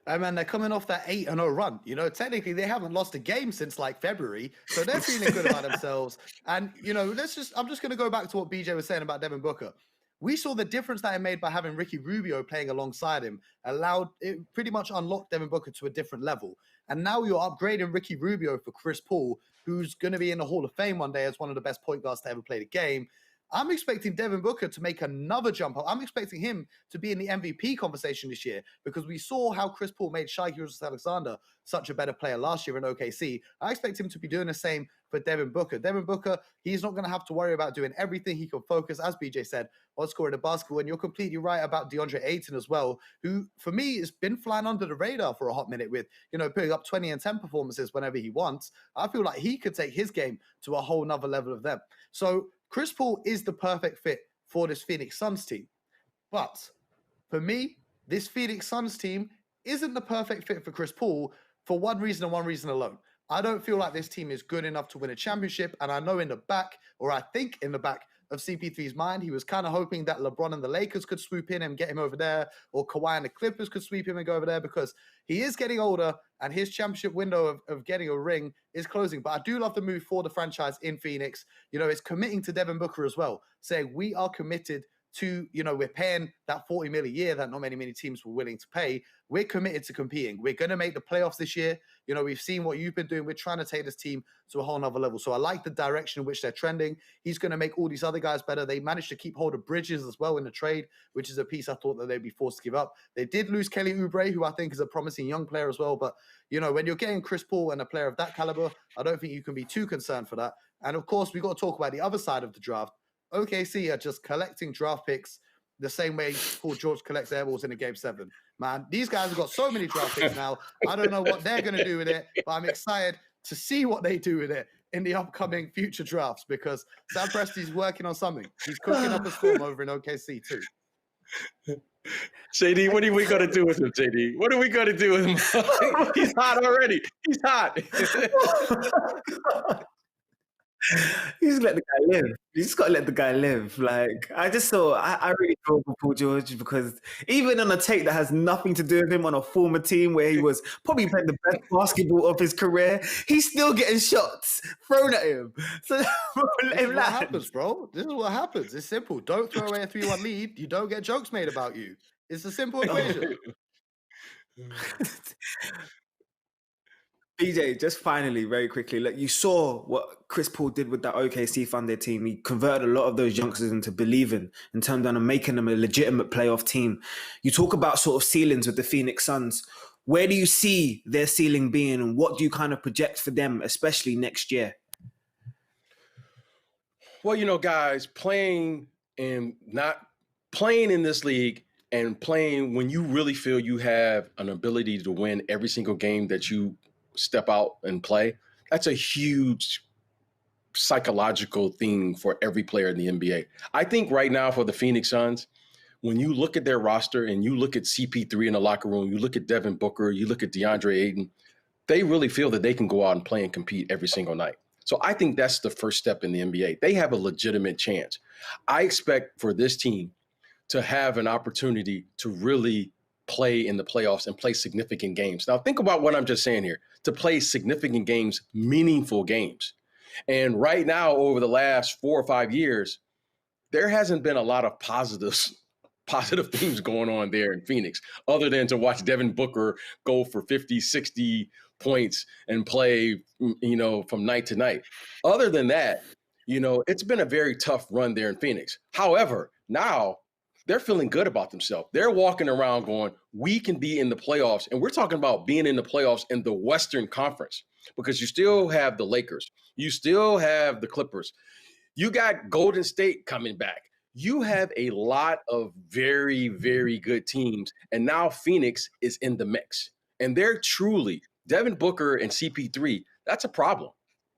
Man, they're coming off that 8-0 run. Technically they haven't lost a game since February, so they're feeling good about themselves. And I'm just going to go back to what BJ was saying about Devin Booker. We saw the difference that it made by having Ricky Rubio playing alongside him. It pretty much unlocked Devin Booker to a different level. And now you're upgrading Ricky Rubio for Chris Paul, who's going to be in the Hall of Fame one day as one of the best point guards to ever play the game. I'm expecting Devin Booker to make another jump up. I'm expecting him to be in the MVP conversation this year, because we saw how Chris Paul made Shai Gilgeous-Alexander such a better player last year in OKC. I expect him to be doing the same for Devin Booker. Devin Booker, he's not going to have to worry about doing everything. He can focus, as BJ said, on scoring the basketball. And you're completely right about DeAndre Ayton as well, who, for me, has been flying under the radar for a hot minute with, putting up 20 and 10 performances whenever he wants. I feel like he could take his game to a whole nother level of them. So Chris Paul is the perfect fit for this Phoenix Suns team. But for me, this Phoenix Suns team isn't the perfect fit for Chris Paul for one reason and one reason alone. I don't feel like this team is good enough to win a championship. And I know in the back, or I think in the back of CP3's mind, he was kind of hoping that LeBron and the Lakers could swoop in and get him over there, or Kawhi and the Clippers could sweep him and go over there, because he is getting older and his championship window of getting a ring is closing. But I do love the move for the franchise in Phoenix. You know, it's committing to Devin Booker as well, saying we are committed to, you know, we're paying that $40 million a year that not many teams were willing to pay. We're committed to competing. We're going to make the playoffs this year. You know, we've seen what you've been doing. We're trying to take this team to a whole nother level. So I like the direction in which they're trending. He's going to make all these other guys better. They managed to keep hold of Bridges as well in the trade, which is a piece I thought that they'd be forced to give up. They did lose Kelly Oubre, who I think is a promising young player as well. But, you know, when you're getting Chris Paul and a player of that caliber, I don't think you can be too concerned for that. And of course, we've got to talk about the other side of the draft. OKC are just collecting draft picks the same way Paul George collects air balls in a Game 7. Man, these guys have got so many draft picks now. I don't know what they're going to do with it, but I'm excited to see what they do with it in the upcoming future drafts, because Sam Presti's working on something. He's cooking up a storm over in OKC too. JD, what are we going to do with him, JD? What are we going to do with him? He's hot already. He's hot. You just let the guy live. You just got to let the guy live. Like, I just saw, I really feel for Paul George, because even on a take that has nothing to do with him on a former team where he was probably playing the best basketball of his career, he's still getting shots thrown at him. So this is what happens, bro. This is what happens. It's simple. Don't throw away a 3-1 lead. You don't get jokes made about you. It's a simple equation. BJ, just finally, very quickly, look, you saw what Chris Paul did with that OKC funded team. He converted a lot of those youngsters into believing and turned down and making them a legitimate playoff team. You talk about sort of ceilings with the Phoenix Suns. Where do you see their ceiling being, and what do you kind of project for them, especially next year? Well, you know, guys, playing in this league and playing when you really feel you have an ability to win every single game that you step out and play, that's a huge psychological thing for every player in the NBA. I think right now for the Phoenix Suns, when you look at their roster and you look at CP3 in the locker room, you look at Devin Booker, you look at DeAndre Ayton, they really feel that they can go out and play and compete every single night. So I think that's the first step in the NBA. They have a legitimate chance. I expect for this team to have an opportunity to really play in the playoffs and play significant games. Now, think about what I'm just saying here, to play significant games, meaningful games. And right now, over the last 4 or 5 years, there hasn't been a lot of positive things going on there in Phoenix, other than to watch Devin Booker go for 50, 60 points and play, you know, from night to night. Other than that, you know, it's been a very tough run there in Phoenix. However, now they're feeling good about themselves. They're walking around going, we can be in the playoffs. And we're talking about being in the playoffs in the Western Conference, because you still have the Lakers. You still have the Clippers. You got Golden State coming back. You have a lot of very, very good teams. And now Phoenix is in the mix. And they're truly, Devin Booker and CP3, that's a problem.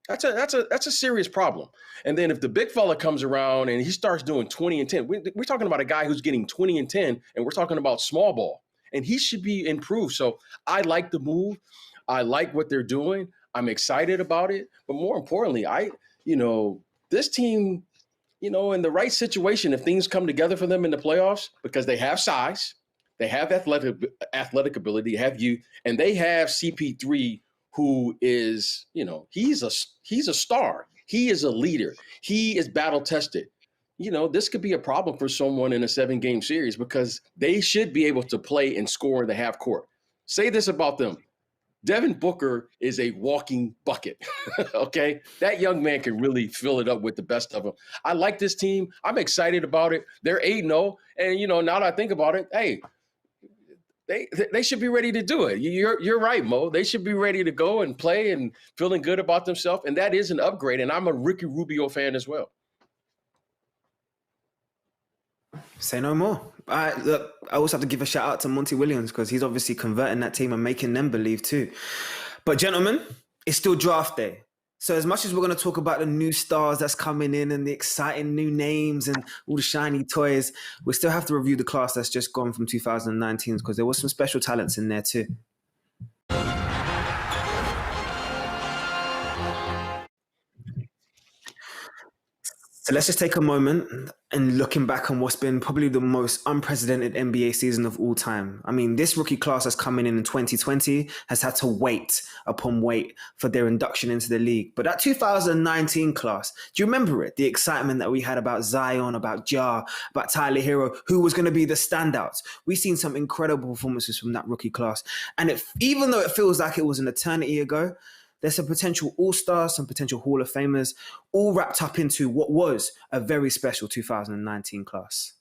That's a serious problem. And then if the big fella comes around and he starts doing 20 and 10, we're talking about a guy who's getting 20 and 10, and we're talking about small ball, and he should be improved. So I like the move. I like what they're doing. I'm excited about it. But more importantly, this team, you know, in the right situation, if things come together for them in the playoffs, because they have size, they have athletic ability, they have youth, and they have CP3, who is, you know, he's a star. He is a leader. He is battle tested. You know, this could be a problem for someone in a 7-game series, because they should be able to play and score in the half court. Say this about them. Devin Booker is a walking bucket. Okay. That young man can really fill it up with the best of them. I like this team. I'm excited about it. They're 8-0. And, you know, now that I think about it, hey, They should be ready to do it. You're right, Mo. They should be ready to go and play and feeling good about themselves. And that is an upgrade. And I'm a Ricky Rubio fan as well. Say no more. I also have to give a shout out to Monty Williams, because he's obviously converting that team and making them believe too. But gentlemen, it's still draft day. So as much as we're going to talk about the new stars that's coming in and the exciting new names and all the shiny toys, we still have to review the class that's just gone from 2019 because there was some special talents in there too. So let's just take a moment and looking back on what's been probably the most unprecedented NBA season of all time. I mean, this rookie class that's coming in 2020 has had to wait upon wait for their induction into the league. But that 2019 class, do you remember it? The excitement that we had about Zion, about Ja, about Tyler Hero, who was going to be the standouts. We've seen some incredible performances from that rookie class. And even though it feels like it was an eternity ago, there's some potential all-stars, some potential Hall of Famers, all wrapped up into what was a very special 2019 class.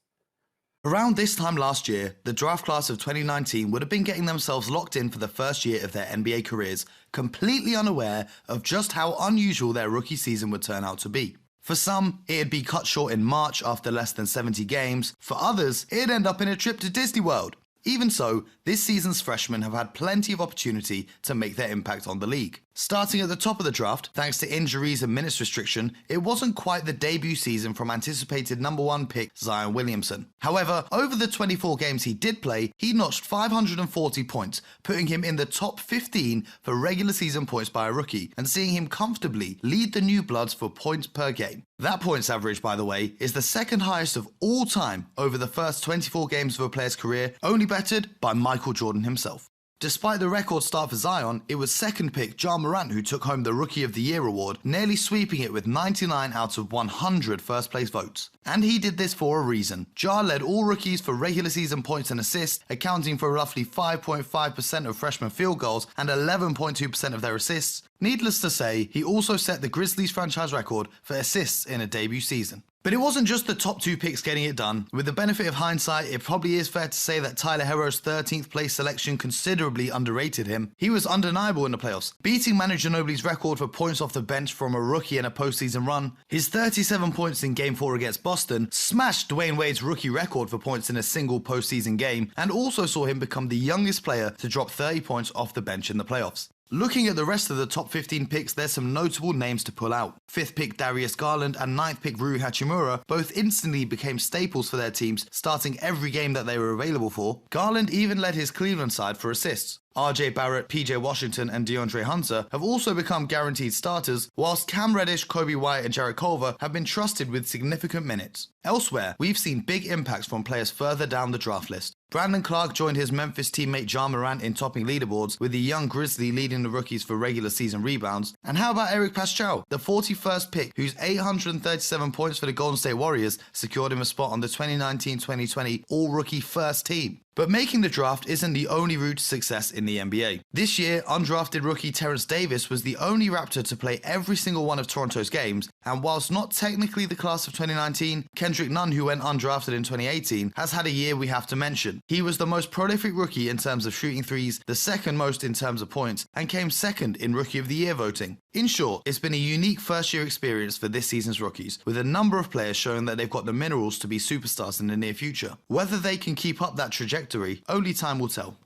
Around this time last year, the draft class of 2019 would have been getting themselves locked in for the first year of their NBA careers, completely unaware of just how unusual their rookie season would turn out to be. For some, it'd be cut short in March after less than 70 games. For others, it'd end up in a trip to Disney World. Even so, this season's freshmen have had plenty of opportunity to make their impact on the league. Starting at the top of the draft, thanks to injuries and minutes restriction, it wasn't quite the debut season from anticipated number 1 pick Zion Williamson. However, over the 24 games he did play, he notched 540 points, putting him in the top 15 for regular season points by a rookie, and seeing him comfortably lead the New Bloods for points per game. That points average, by the way, is the second highest of all time over the first 24 games of a player's career, only bettered by Michael Jordan himself. Despite the record start for Zion, it was second pick Ja Morant who took home the Rookie of the Year award, nearly sweeping it with 99 out of 100 first place votes. And he did this for a reason. Ja led all rookies for regular season points and assists, accounting for roughly 5.5% of freshman field goals and 11.2% of their assists. Needless to say, he also set the Grizzlies franchise record for assists in a debut season. But it wasn't just the top 2 picks getting it done. With the benefit of hindsight, it probably is fair to say that Tyler Herro's 13th place selection considerably underrated him. He was undeniable in the playoffs, beating Manu Ginobili's record for points off the bench from a rookie in a postseason run. His 37 points in Game 4 against Boston smashed Dwayne Wade's rookie record for points in a single postseason game, and also saw him become the youngest player to drop 30 points off the bench in the playoffs. Looking at the rest of the top 15 picks, there's some notable names to pull out. 5th pick Darius Garland and 9th pick Rui Hachimura both instantly became staples for their teams, starting every game that they were available for. Garland even led his Cleveland side for assists. RJ Barrett, PJ Washington and DeAndre Hunter have also become guaranteed starters, whilst Cam Reddish, Kobe White and Jarrett Culver have been trusted with significant minutes. Elsewhere, we've seen big impacts from players further down the draft list. Brandon Clark joined his Memphis teammate Ja Morant in topping leaderboards, with the young Grizzly leading the rookies for regular season rebounds. And how about Eric Pascal, the 41st pick, whose 837 points for the Golden State Warriors secured him a spot on the 2019-2020 All-Rookie First Team. But making the draft isn't the only route to success in the NBA. This year, undrafted rookie Terrence Davis was the only Raptor to play every single one of Toronto's games, and whilst not technically the class of 2019, Kendrick Nunn, who went undrafted in 2018, has had a year we have to mention. He was the most prolific rookie in terms of shooting threes, the second most in terms of points, and came second in Rookie of the Year voting. In short, it's been a unique first-year experience for this season's rookies, with a number of players showing that they've got the minerals to be superstars in the near future. Whether they can keep up that trajectory, only time will tell.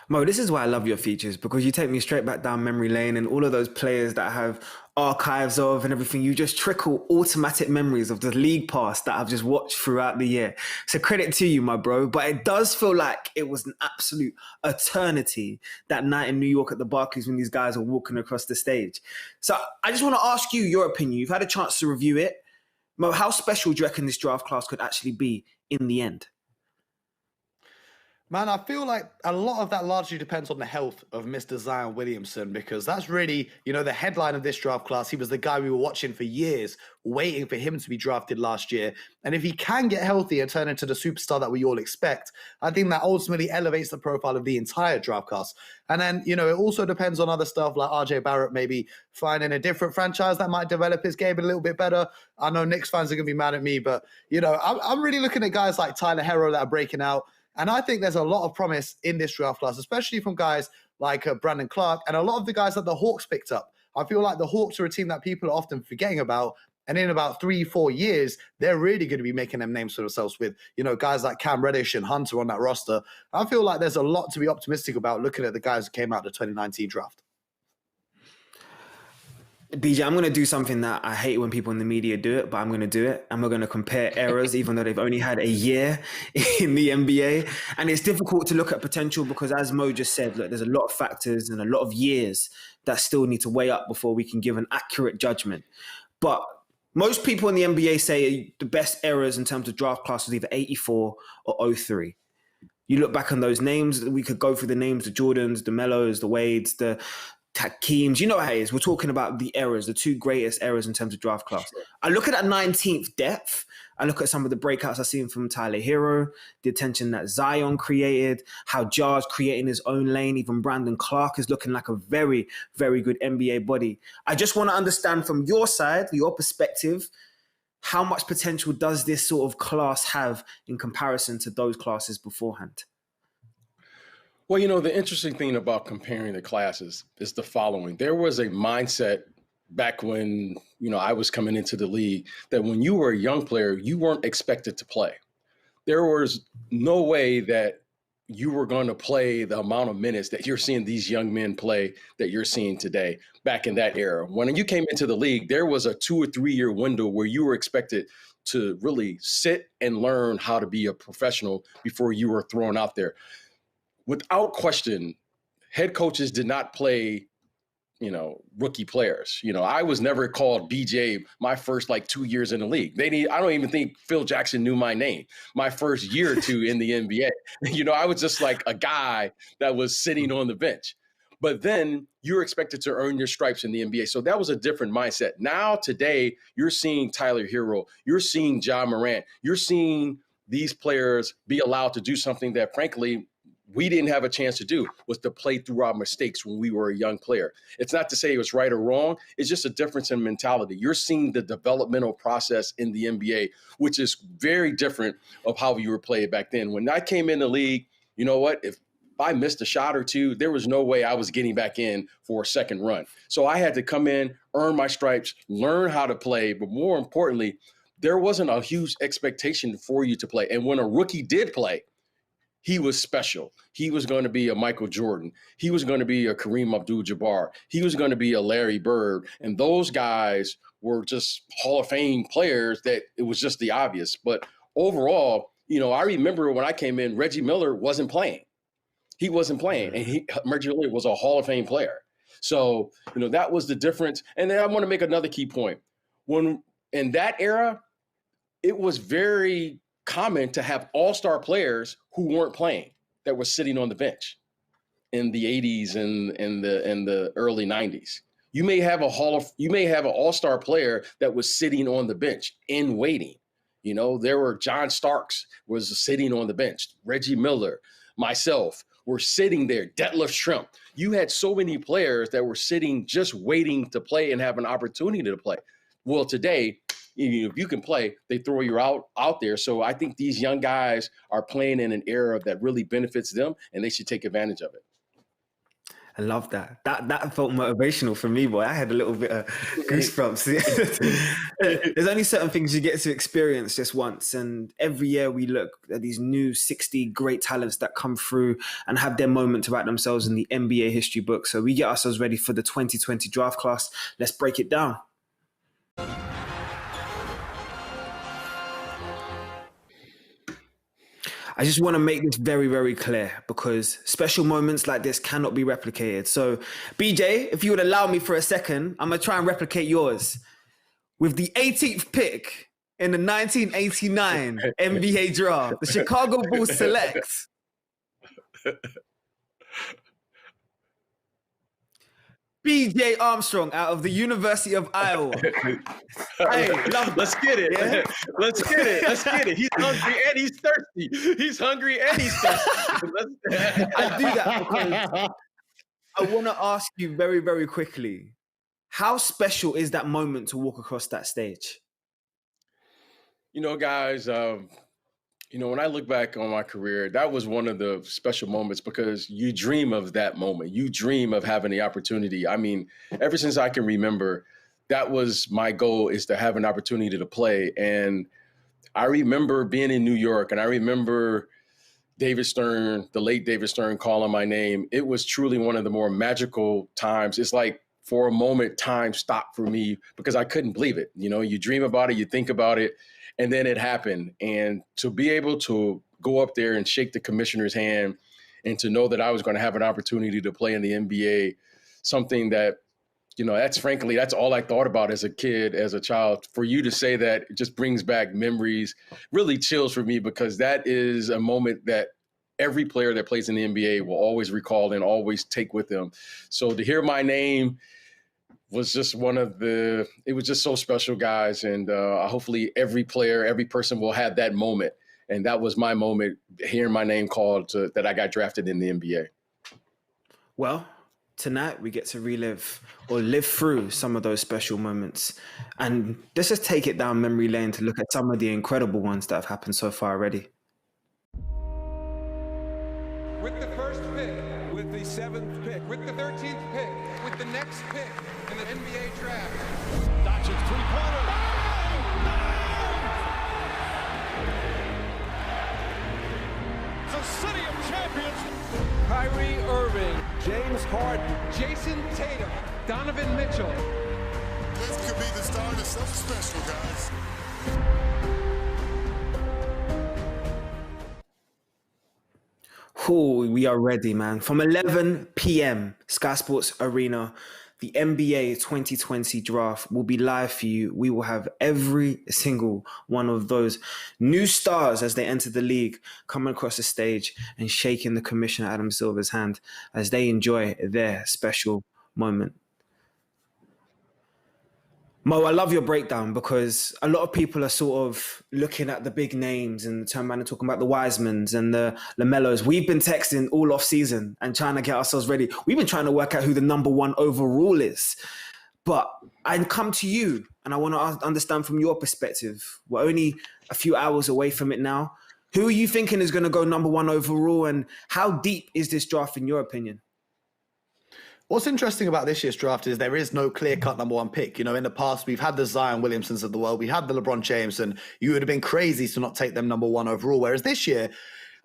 Mo, this is why I love your features, because you take me straight back down memory lane, and all of those players that I have archives of and everything, you just trickle automatic memories of the league pass that I've just watched throughout the year. So credit to you, my bro. But it does feel like it was an absolute eternity that night in New York at the Barclays when these guys were walking across the stage. So I just want to ask you your opinion. You've had a chance to review it. Mo, how special do you reckon this draft class could actually be in the end? Man, I feel like a lot of that largely depends on the health of Mr. Zion Williamson, because that's really, the headline of this draft class. He was the guy we were watching for years, waiting for him to be drafted last year. And if he can get healthy and turn into the superstar that we all expect, I think that ultimately elevates the profile of the entire draft class. And then, it also depends on other stuff like RJ Barrett maybe finding a different franchise that might develop his game a little bit better. I know Knicks fans are going to be mad at me, but, I'm really looking at guys like Tyler Herro that are breaking out. And I think there's a lot of promise in this draft class, especially from guys like Brandon Clark and a lot of the guys that the Hawks picked up. I feel like the Hawks are a team that people are often forgetting about. And in about 3-4 years, they're really going to be making them names for themselves with, guys like Cam Reddish and Hunter on that roster. I feel like there's a lot to be optimistic about looking at the guys who came out of the 2019 draft. BJ, I'm going to do something that I hate when people in the media do it, but I'm going to do it. And we're going to compare eras, even though they've only had a year in the NBA. And it's difficult to look at potential because, as Mo just said, look, there's a lot of factors and a lot of years that still need to weigh up before we can give an accurate judgment. But most people in the NBA say the best eras in terms of draft class was either 84 or 03. You look back on those names, we could go through the names, the Jordans, the Melos, the Wades, the Hakeems. You know how it is. We're talking about the eras, the two greatest eras in terms of draft class. I look at that 19th depth. I look at some of the breakouts I've seen from Tyler Hero, the attention that Zion created, how Jar's creating his own lane. Even Brandon Clark is looking like a very, very good NBA body. I just want to understand from your side, your perspective, how much potential does this sort of class have in comparison to those classes beforehand? Well, the interesting thing about comparing the classes is the following. There was a mindset back when, I was coming into the league that when you were a young player, you weren't expected to play. There was no way that you were going to play the amount of minutes that you're seeing these young men play that you're seeing today back in that era. When you came into the league, there was a 2 or 3 year window where you were expected to really sit and learn how to be a professional before you were thrown out there. Without question, head coaches did not play, rookie players. I was never called BJ my first 2 years in the league. I don't even think Phil Jackson knew my name my first year or two in the NBA. I was just like a guy that was sitting on the bench. But then you're expected to earn your stripes in the NBA. So that was a different mindset. Now, today, you're seeing Tyler Hero. You're seeing Ja Morant. You're seeing these players be allowed to do something that, frankly, we didn't have a chance to do, was to play through our mistakes when we were a young player. It's not to say it was right or wrong. It's just a difference in mentality. You're seeing the developmental process in the NBA, which is very different of how you were played back then. When I came in the league, you know what? If I missed a shot or two, there was no way I was getting back in for a second run. So I had to come in, earn my stripes, learn how to play. But more importantly, there wasn't a huge expectation for you to play. And when a rookie did play, he was special. He was going to be a Michael Jordan. He was going to be a Kareem Abdul-Jabbar. He was going to be a Larry Bird. And those guys were just Hall of Fame players that it was just the obvious. But overall, I remember when I came in, Reggie Miller wasn't playing. He wasn't playing. And Reggie Miller was a Hall of Fame player. So, that was the difference. And then I want to make another key point. When in that era, it was very common to have all-star players who weren't playing, that were sitting on the bench in the 80s and the early 90s. You may have an all-star player that was sitting on the bench in waiting. There were John Starks was sitting on the bench. Reggie Miller, myself, were sitting there. Detlef Schrempf. You had so many players that were sitting just waiting to play and have an opportunity to play. Well, today, if you can play, they throw you out there. So I think these young guys are playing in an era that really benefits them, and they should take advantage of it. I love that. That felt motivational for me, boy. I had a little bit of goosebumps. There's only certain things you get to experience just once. And every year we look at these new 60 great talents that come through and have their moment to write themselves in the NBA history book. So we get ourselves ready for the 2020 draft class. Let's break it down. I just want to make this very, very clear because special moments like this cannot be replicated. So, BJ, if you would allow me for a second, I'm going to try and replicate yours. With the 18th pick in the 1989 NBA draft, the Chicago Bulls select B.J. Armstrong out of the University of Iowa. Hey, let's get it. Yeah? Let's get it. He's hungry and he's thirsty. He's hungry and he's thirsty. I do that because I want to ask you very, very quickly, how special is that moment to walk across that stage? Guys, when I look back on my career, that was one of the special moments because you dream of that moment. You dream of having the opportunity. I mean, ever since I can remember, that was my goal, is to have an opportunity to play. And I remember being in New York, and I remember David Stern, the late David Stern, calling my name. It was truly one of the more magical times. It's like, for a moment, time stopped for me because I couldn't believe it. You know, you dream about it, you think about it, and then it happened. And to be able to go up there and shake the commissioner's hand and to know that I was going to have an opportunity to play in the NBA, something that, you know, that's all I thought about as a kid, as a child. For you to say that, it just brings back memories, really chills for me, because that is a moment that every player that plays in the NBA will always recall and always take with them. So to hear my name was just it was just so special, guys. And hopefully every player, every person will have that moment. And that was my moment, hearing my name called that I got drafted in the NBA. Well, tonight we get to relive or live through some of those special moments. And let's just take it down memory lane to look at some of the incredible ones that have happened so far already. With the first pick, with the 7th pick, with the 13th pick, with the next pick in the NBA draft. Doncic three-pointer. The city of champions. Kyrie Irving, James Harden, Jason Tatum, Donovan Mitchell. This could be the start of something special, guys. Oh, we are ready, man. From 11 p.m. Sky Sports Arena, the NBA 2020 draft will be live for you. We will have every single one of those new stars as they enter the league coming across the stage and shaking the Commissioner Adam Silver's hand as they enjoy their special moment. Mo, I love your breakdown, because a lot of people are sort of looking at the big names and turn around and talking about the Wisemans and the LaMelos. We've been texting all off season and trying to get ourselves ready. We've been trying to work out who the number one overall is. But I come to you and I want to understand from your perspective. We're only a few hours away from it now. Who are you thinking is going to go number one overall, and how deep is this draft in your opinion? What's interesting about this year's draft is there is no clear-cut number one pick. You know, in the past, we've had the Zion Williamsons of the world. We had the LeBron James, and you would have been crazy to not take them number one overall. Whereas this year,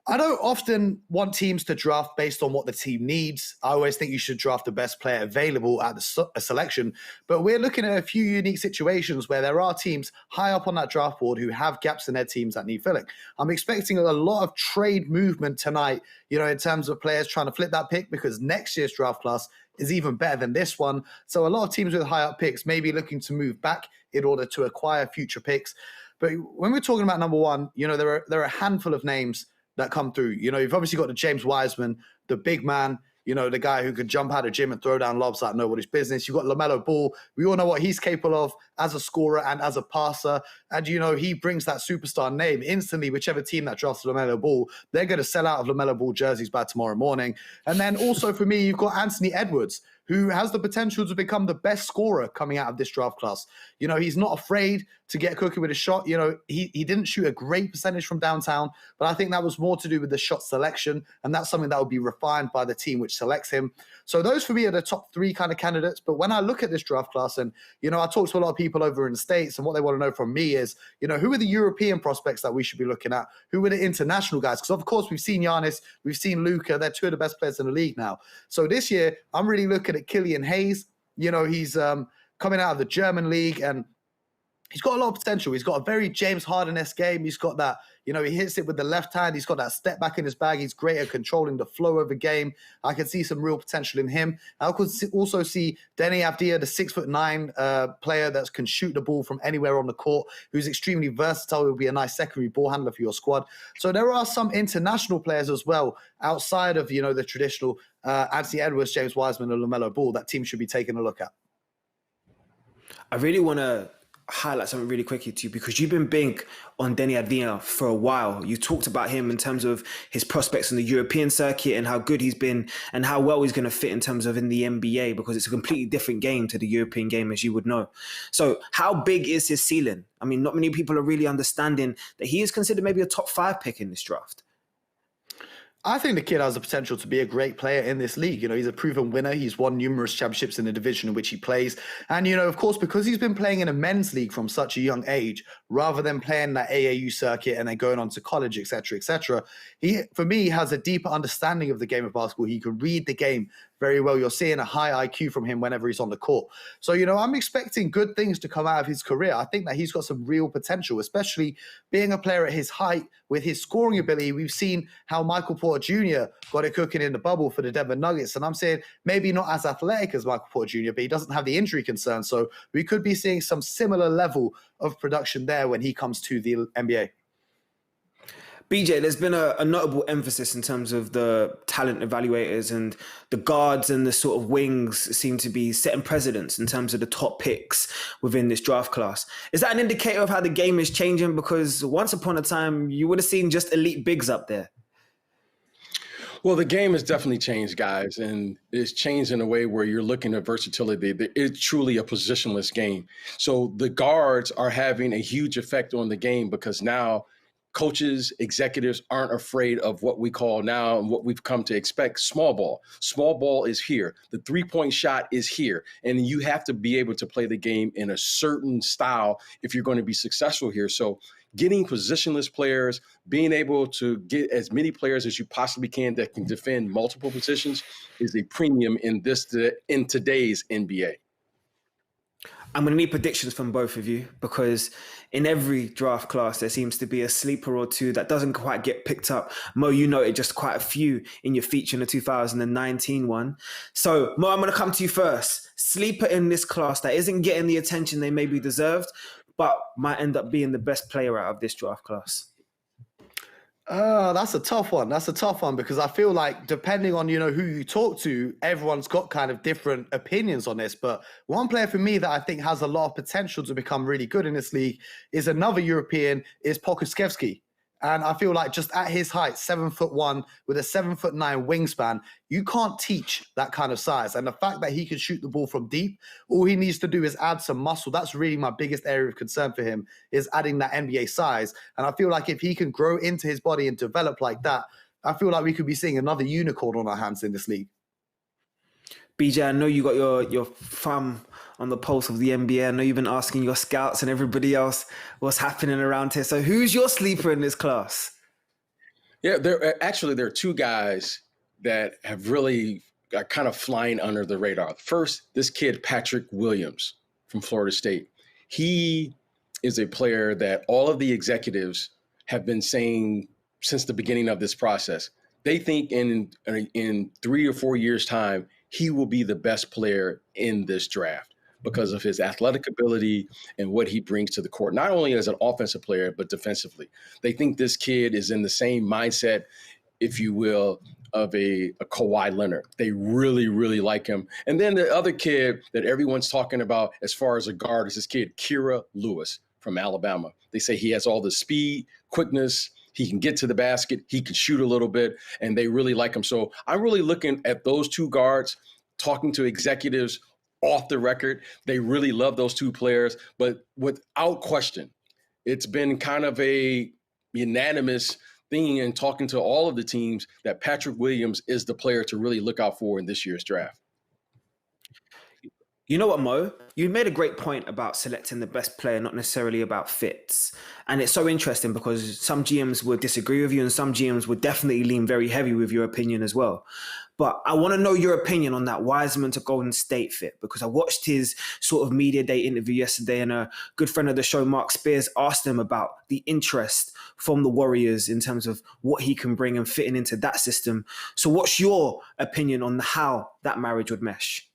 I don't often want teams to draft based on what the team needs. I always think you should draft the best player available at the selection. But we're looking at a few unique situations where there are teams high up on that draft board who have gaps in their teams that need filling. I'm expecting a lot of trade movement tonight, you know, in terms of players trying to flip that pick, because next year's draft class is even better than this one. So a lot of teams with high up picks may be looking to move back in order to acquire future picks. But when we're talking about number one, you know, there are a handful of names that come through. You know, you've obviously got the James Wiseman, the big man, you know, the guy who could jump out of gym and throw down lobs like nobody's business. You've got LaMelo Ball. We all know what he's capable of as a scorer and as a passer. And, you know, he brings that superstar name instantly. Whichever team that drafts LaMelo Ball, they're going to sell out of LaMelo Ball jerseys by tomorrow morning. And then also for me, you've got Anthony Edwards, who has the potential to become the best scorer coming out of this draft class. You know, he's not afraid to get cooking with a shot. You know, he didn't shoot a great percentage from downtown, but I think that was more to do with the shot selection, and that's something that will be refined by the team which selects him. So those for me are the top three kind of candidates. But when I look at this draft class, and, you know, I talk to a lot of people over in the States, and what they want to know from me is, you know, who are the European prospects that we should be looking at? Who are the international guys? Because, of course, we've seen Giannis, we've seen Luka. They're two of the best players in the league now. So this year, I'm really looking at Killian Hayes. You know, he's coming out of the German league, and he's got a lot of potential. He's got a very James Harden-esque game. He's got that, you know, he hits it with the left hand. He's got that step back in his bag. He's great at controlling the flow of the game. I can see some real potential in him. I could also see Deni Avdija, the 6'9" player that can shoot the ball from anywhere on the court, who's extremely versatile. Will be a nice secondary ball handler for your squad. So there are some international players as well outside of, you know, the traditional Anthony Edwards, James Wiseman, and LaMelo Ball that teams should be taking a look at. I really want to highlight something really quickly to you, because you've been big on Deni Avdija for a while. You talked about him in terms of his prospects on the European circuit and how good he's been and how well he's going to fit in terms of in the NBA, because it's a completely different game to the European game, as you would know. So how big is his ceiling? I mean, not many people are really understanding that he is considered maybe a top 5 pick in this draft. I think the kid has the potential to be a great player in this league. He's a proven winner. He's won numerous championships in the division in which he plays. And, of course, because he's been playing in a men's league from such a young age, rather than playing that AAU circuit and then going on to college, etc., he, for me, has a deeper understanding of the game of basketball. He can read the game very well. You're seeing a high IQ from him whenever he's on the court. So, I'm expecting good things to come out of his career. I think that he's got some real potential, especially being a player at his height with his scoring ability. We've seen how Michael Porter Jr. got it cooking in the bubble for the Denver Nuggets. And I'm saying maybe not as athletic as Michael Porter Jr., but he doesn't have the injury concern. So we could be seeing some similar level of production there when he comes to the NBA. BJ, there's been a notable emphasis in terms of the talent evaluators, and the guards and the sort of wings seem to be setting precedents in terms of the top picks within this draft class. Is that an indicator of how the game is changing? Because once upon a time, you would have seen just elite bigs up there. Well, the game has definitely changed, guys, and it's changed in a way where you're looking at versatility. It's truly a positionless game. So the guards are having a huge effect on the game because now coaches, executives aren't afraid of what we call now and what we've come to expect small ball. Small ball is here. The three-point shot is here. And you have to be able to play the game in a certain style if you're going to be successful here. So getting positionless players, being able to get as many players as you possibly can that can defend multiple positions is a premium in today's NBA. I'm going to need predictions from both of you, because in every draft class, there seems to be a sleeper or two that doesn't quite get picked up. Mo, you noted just quite a few in your feature in the 2019 one. So, Mo, I'm going to come to you first. Sleeper in this class that isn't getting the attention they maybe deserved, but might end up being the best player out of this draft class. That's a tough one. That's a tough one because I feel like depending on, who you talk to, everyone's got kind of different opinions on this. But one player for me that I think has a lot of potential to become really good in this league is another European, is Pokusevski. And I feel like just at his height, 7'1", with a 7'9" wingspan, you can't teach that kind of size. And the fact that he can shoot the ball from deep, all he needs to do is add some muscle. That's really my biggest area of concern for him, is adding that NBA size. And I feel like if he can grow into his body and develop like that, I feel like we could be seeing another unicorn on our hands in this league. BJ, I know you got your thumb on the pulse of the NBA. I know you've been asking your scouts and everybody else what's happening around here. So who's your sleeper in this class? Yeah, there are two guys that have really got kind of flying under the radar. First, this kid, Patrick Williams from Florida State. He is a player that all of the executives have been saying since the beginning of this process. They think in 3 or 4 years' time, he will be the best player in this draft because of his athletic ability and what he brings to the court, not only as an offensive player, but defensively. They think this kid is in the same mindset, if you will, of a Kawhi Leonard. They really, really like him. And then the other kid that everyone's talking about as far as a guard is this kid, Kira Lewis from Alabama. They say he has all the speed, quickness, he can get to the basket, he can shoot a little bit, and they really like him. So I'm really looking at those two guards, talking to executives off the record. They really love those two players, but without question, it's been kind of a unanimous thing in talking to all of the teams that Patrick Williams is the player to really look out for in this year's draft. You know what, Mo? You made a great point about selecting the best player, not necessarily about fits. And it's so interesting because some GMs would disagree with you and some GMs would definitely lean very heavy with your opinion as well. But I want to know your opinion on that Wiseman to Golden State fit, because I watched his sort of media day interview yesterday and a good friend of the show, Mark Spears, asked him about the interest from the Warriors in terms of what he can bring and fitting into that system. So what's your opinion on how that marriage would mesh?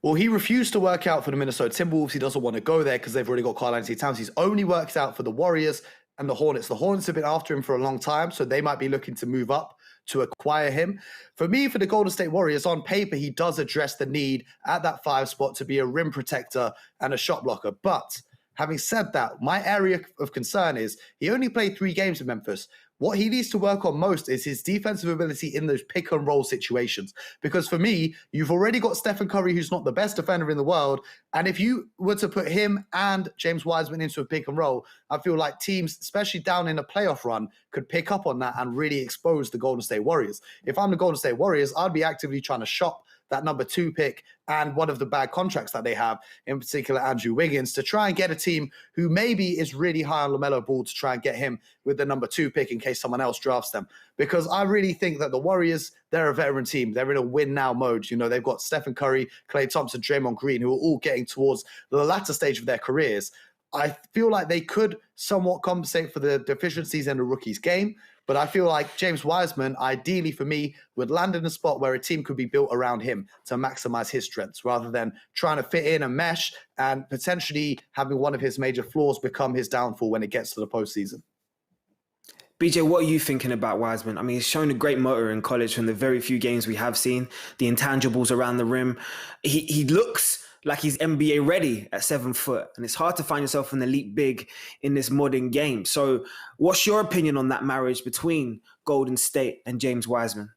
Well, he refused to work out for the Minnesota Timberwolves. He doesn't want to go there because they've already got Karl-Anthony Towns. He's only worked out for the Warriors and the Hornets. The Hornets have been after him for a long time, so they might be looking to move up to acquire him. For me, for the Golden State Warriors, on paper, he does address the need at that 5 spot to be a rim protector and a shot blocker. But Having said that, my area of concern is he only played 3 games in Memphis. What he needs to work on most is his defensive ability in those pick and roll situations. Because for me, you've already got Stephen Curry, who's not the best defender in the world. And if you were to put him and James Wiseman into a pick and roll, I feel like teams, especially down in a playoff run, could pick up on that and really expose the Golden State Warriors. If I'm the Golden State Warriors, I'd be actively trying to shop that number 2 pick and one of the bad contracts that they have, in particular Andrew Wiggins, to try and get a team who maybe is really high on LaMelo Ball to try and get him with the number 2 pick in case someone else drafts them. Because I really think that the Warriors, they're a veteran team. They're in a win-now mode. You know, they've got Stephen Curry, Klay Thompson, Draymond Green, who are all getting towards the latter stage of their careers. I feel like they could somewhat compensate for the deficiencies in the rookie's game, but I feel like James Wiseman, ideally for me, would land in a spot where a team could be built around him to maximize his strengths rather than trying to fit in a mesh and potentially having one of his major flaws become his downfall when it gets to the postseason. BJ, what are you thinking about Wiseman? I mean, he's shown a great motor in college from the very few games we have seen, the intangibles around the rim. He looks like he's NBA ready at 7 foot. And it's hard to find yourself an elite big in this modern game. So what's your opinion on that marriage between Golden State and James Wiseman?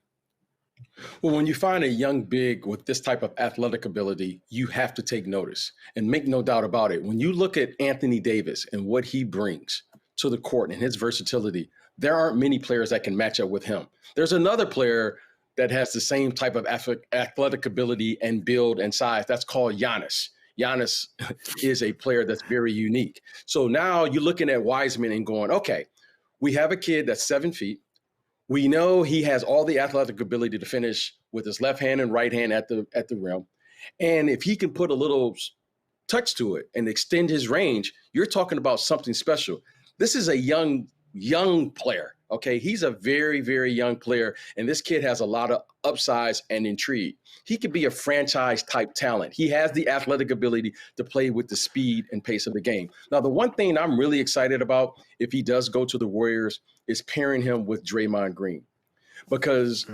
Well, when you find a young big with this type of athletic ability, you have to take notice and make no doubt about it. When you look at Anthony Davis and what he brings to the court and his versatility, there aren't many players that can match up with him. There's another player that has the same type of athletic ability and build and size. That's called Giannis. Giannis is a player that's very unique. So now you're looking at Wiseman and going, okay, we have a kid that's 7 feet. We know he has all the athletic ability to finish with his left hand and right hand at the rim. And if he can put a little touch to it and extend his range, you're talking about something special. This is a young player. Okay, he's a very, very young player, and this kid has a lot of upsides and intrigue. He could be a franchise-type talent. He has the athletic ability to play with the speed and pace of the game. Now, the one thing I'm really excited about, if he does go to the Warriors, is pairing him with Draymond Green. Because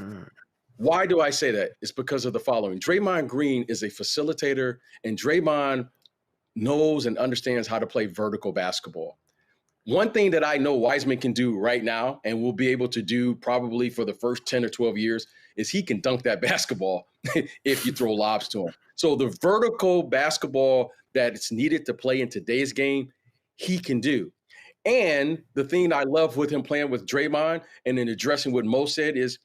why do I say that? It's because of the following. Draymond Green is a facilitator, and Draymond knows and understands how to play vertical basketball. One thing that I know Wiseman can do right now and will be able to do probably for the first 10 or 12 years is he can dunk that basketball if you throw lobs to him. So the vertical basketball that it's needed to play in today's game, he can do. And the thing I love with him playing with Draymond and then addressing what Mo said is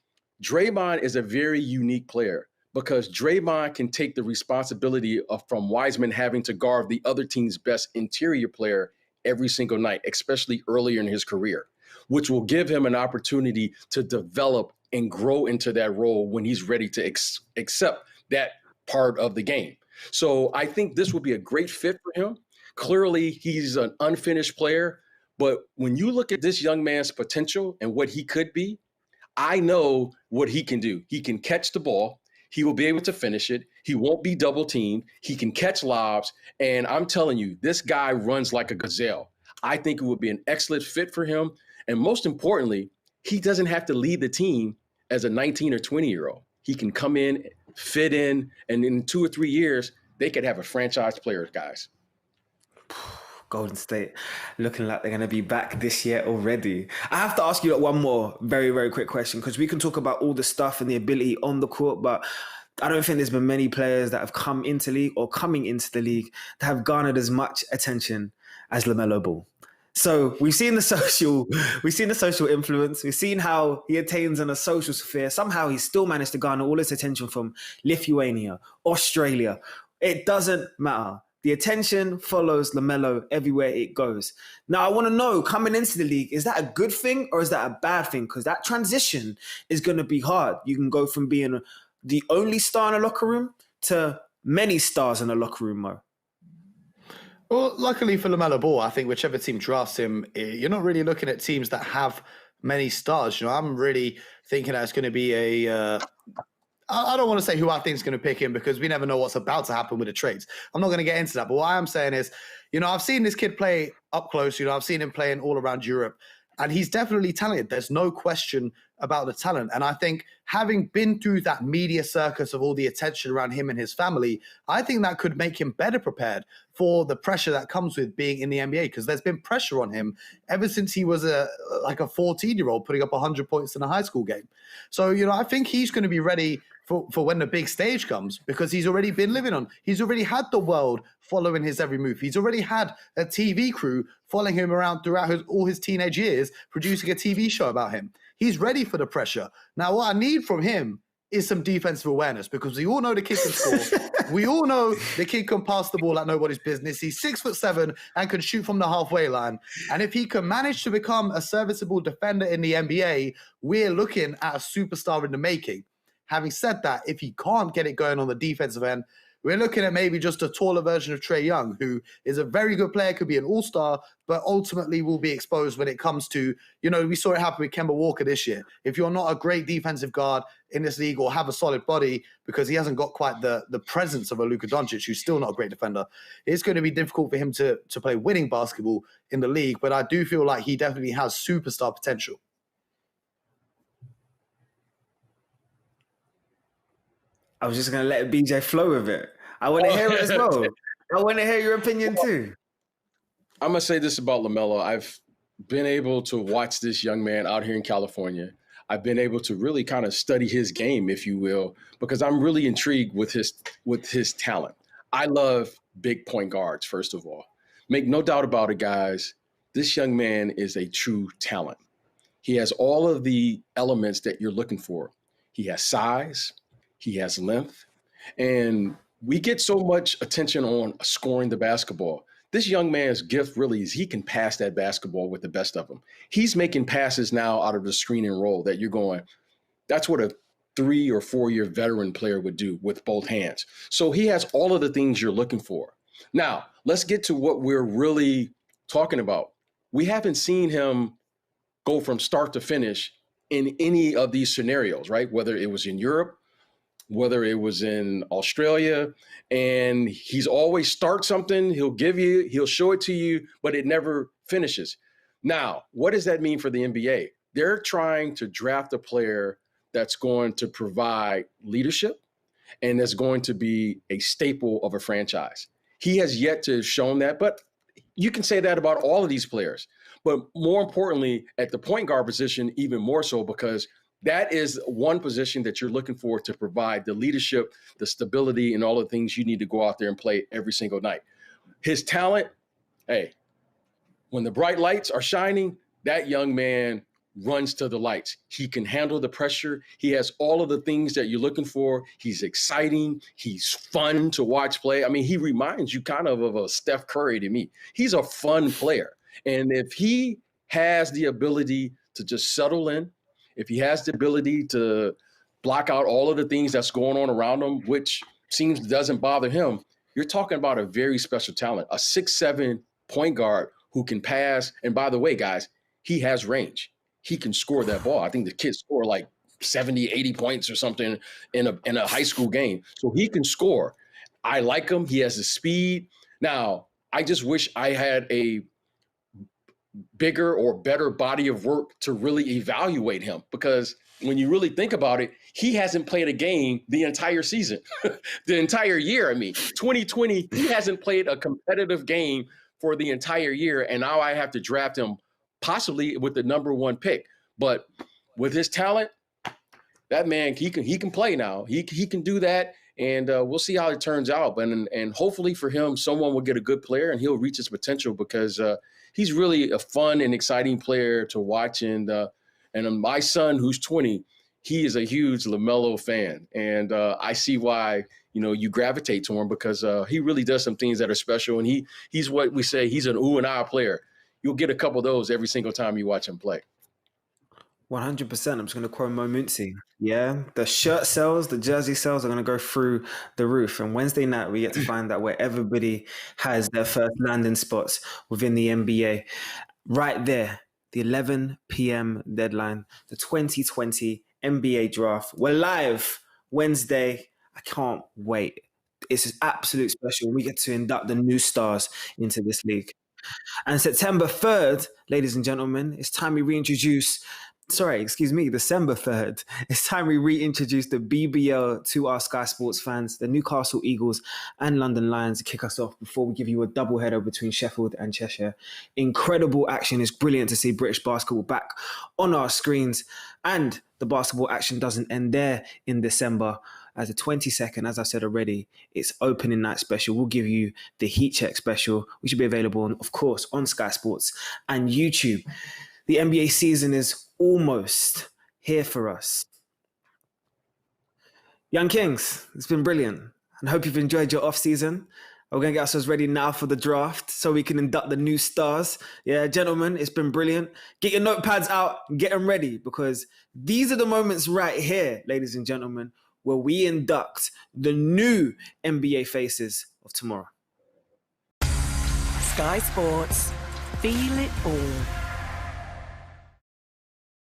Draymond is a very unique player because Draymond can take the responsibility from Wiseman having to guard the other team's best interior player every single night, especially earlier in his career, which will give him an opportunity to develop and grow into that role when he's ready to accept that part of the game. So I think this would be a great fit for him. Clearly, he's an unfinished player, but when you look at this young man's potential and what he could be, I know what he can do. He can catch the ball. He will be able to finish it. He won't be double teamed. He can catch lobs. And I'm telling you, this guy runs like a gazelle. I think it would be an excellent fit for him. And most importantly, he doesn't have to lead the team as a 19 or 20-year-old. He can come in, fit in, and in 2 or 3 years, they could have a franchise player, guys. Golden State looking like they're going to be back this year already. I have to ask you one more very, very quick question because we can talk about all the stuff and the ability on the court, but I don't think there's been many players that have come into league or coming into the league that have garnered as much attention as LaMelo Ball. So we've seen the social influence. We've seen how he attains in a social sphere. Somehow he's still managed to garner all this attention from Lithuania, Australia. It doesn't matter. The attention follows LaMelo everywhere it goes. Now, I want to know, coming into the league, is that a good thing or is that a bad thing? Because that transition is going to be hard. You can go from being the only star in a locker room to many stars in a locker room, Mo. Well, luckily for LaMelo Ball, I think whichever team drafts him, you're not really looking at teams that have many stars. You know, I'm really thinking that it's going to be I don't want to say who I think is going to pick him because we never know what's about to happen with the trades. I'm not going to get into that. But what I am saying is, you know, I've seen this kid play up close. You know, I've seen him playing all around Europe. And he's definitely talented. There's no question about the talent. And I think having been through that media circus of all the attention around him and his family, I think that could make him better prepared for the pressure that comes with being in the NBA, because there's been pressure on him ever since he was a 14-year-old putting up 100 points in a high school game. So, I think he's going to be ready for when the big stage comes, because he's already been he's already had the world following his every move. He's already had a TV crew following him around throughout all his teenage years, producing a TV show about him. He's ready for the pressure. Now, what I need from him is some defensive awareness, because we all know the kid can score. We all know the kid can pass the ball like nobody's business. He's 6'7" and can shoot from the halfway line. And if he can manage to become a serviceable defender in the NBA, we're looking at a superstar in the making. Having said that, if he can't get it going on the defensive end, we're looking at maybe just a taller version of Trae Young, who is a very good player, could be an all-star, but ultimately will be exposed when it comes to, we saw it happen with Kemba Walker this year. If you're not a great defensive guard in this league or have a solid body, because he hasn't got quite the presence of a Luka Doncic, who's still not a great defender, it's going to be difficult for him to play winning basketball in the league. But I do feel like he definitely has superstar potential. I was just going to let BJ flow with it. I want to hear it as well. I want to hear your opinion too. I'm going to say this about LaMelo. I've been able to watch this young man out here in California. I've been able to really kind of study his game, if you will, because I'm really intrigued with his talent. I love big point guards, first of all. Make no doubt about it, guys. This young man is a true talent. He has all of the elements that you're looking for. He has size. He has length, and we get so much attention on scoring the basketball. This young man's gift really is he can pass that basketball with the best of them. He's making passes now out of the screen and roll that you're going, that's what a 3 or 4 year veteran player would do with both hands. So he has all of the things you're looking for. Now, let's get to what we're really talking about. We haven't seen him go from start to finish in any of these scenarios, right? Whether it was in Europe, whether it was in Australia, and he's always start something, he'll show it to you, but it never finishes. Now, what does that mean for the NBA? They're trying to draft a player that's going to provide leadership and that's going to be a staple of a franchise. He has yet to have shown that, but you can say that about all of these players. But more importantly, at the point guard position, even more so, because that is one position that you're looking for to provide the leadership, the stability, and all the things you need to go out there and play every single night. His talent, hey, when the bright lights are shining, that young man runs to the lights. He can handle the pressure. He has all of the things that you're looking for. He's exciting. He's fun to watch play. I mean, he reminds you kind of a Steph Curry to me. He's a fun player. And if he has the ability to just settle in, if he has the ability to block out all of the things that's going on around him, which seems doesn't bother him, you're talking about a very special talent, a 6'7" point guard who can pass. And by the way, guys, he has range. He can score that ball. I think the kid scored like 70, 80 points or something in a high school game. So he can score. I like him. He has the speed. Now, I just wish I had a bigger or better body of work to really evaluate him, because when you really think about it, he hasn't played a game the entire season, the entire year. I mean, 2020, he hasn't played a competitive game for the entire year. And now I have to draft him possibly with the number 1 pick. But with his talent, that man, he can play now. He can do that. And we'll see how it turns out. And hopefully for him, someone will get a good player and he'll reach his potential, because he's really a fun and exciting player to watch. And my son, who's 20, he is a huge LaMelo fan. And I see why, you gravitate to him, because he really does some things that are special. And he's what we say, he's an ooh and ah player. You'll get a couple of those every single time you watch him play. 100%. I'm just going to quote Mooncey. Yeah, the shirt sales, the jersey sales are going to go through the roof. And Wednesday night, we get to find out where everybody has their first landing spots within the NBA. Right there, the 11 p.m. deadline, the 2020 NBA draft. We're live Wednesday. I can't wait. It's absolute special. We get to induct the new stars into this league. And September 3rd, ladies and gentlemen, it's time we reintroduce, December 3rd, it's time we reintroduce the BBL to our Sky Sports fans, the Newcastle Eagles and London Lions to kick us off before we give you a double header between Sheffield and Cheshire. Incredible action. It's brilliant to see British basketball back on our screens, and the basketball action doesn't end there in December. As the 22nd, as I said already, it's opening night special. We'll give you the Heatcheck special, which will be available, of course, on Sky Sports and YouTube. The NBA season is almost here for us. Young Kings, it's been brilliant. And I hope you've enjoyed your off-season. We're going to get ourselves ready now for the draft so we can induct the new stars. Yeah, gentlemen, it's been brilliant. Get your notepads out, get them ready, because these are the moments right here, ladies and gentlemen, where we induct the new NBA faces of tomorrow. Sky Sports. Feel it all.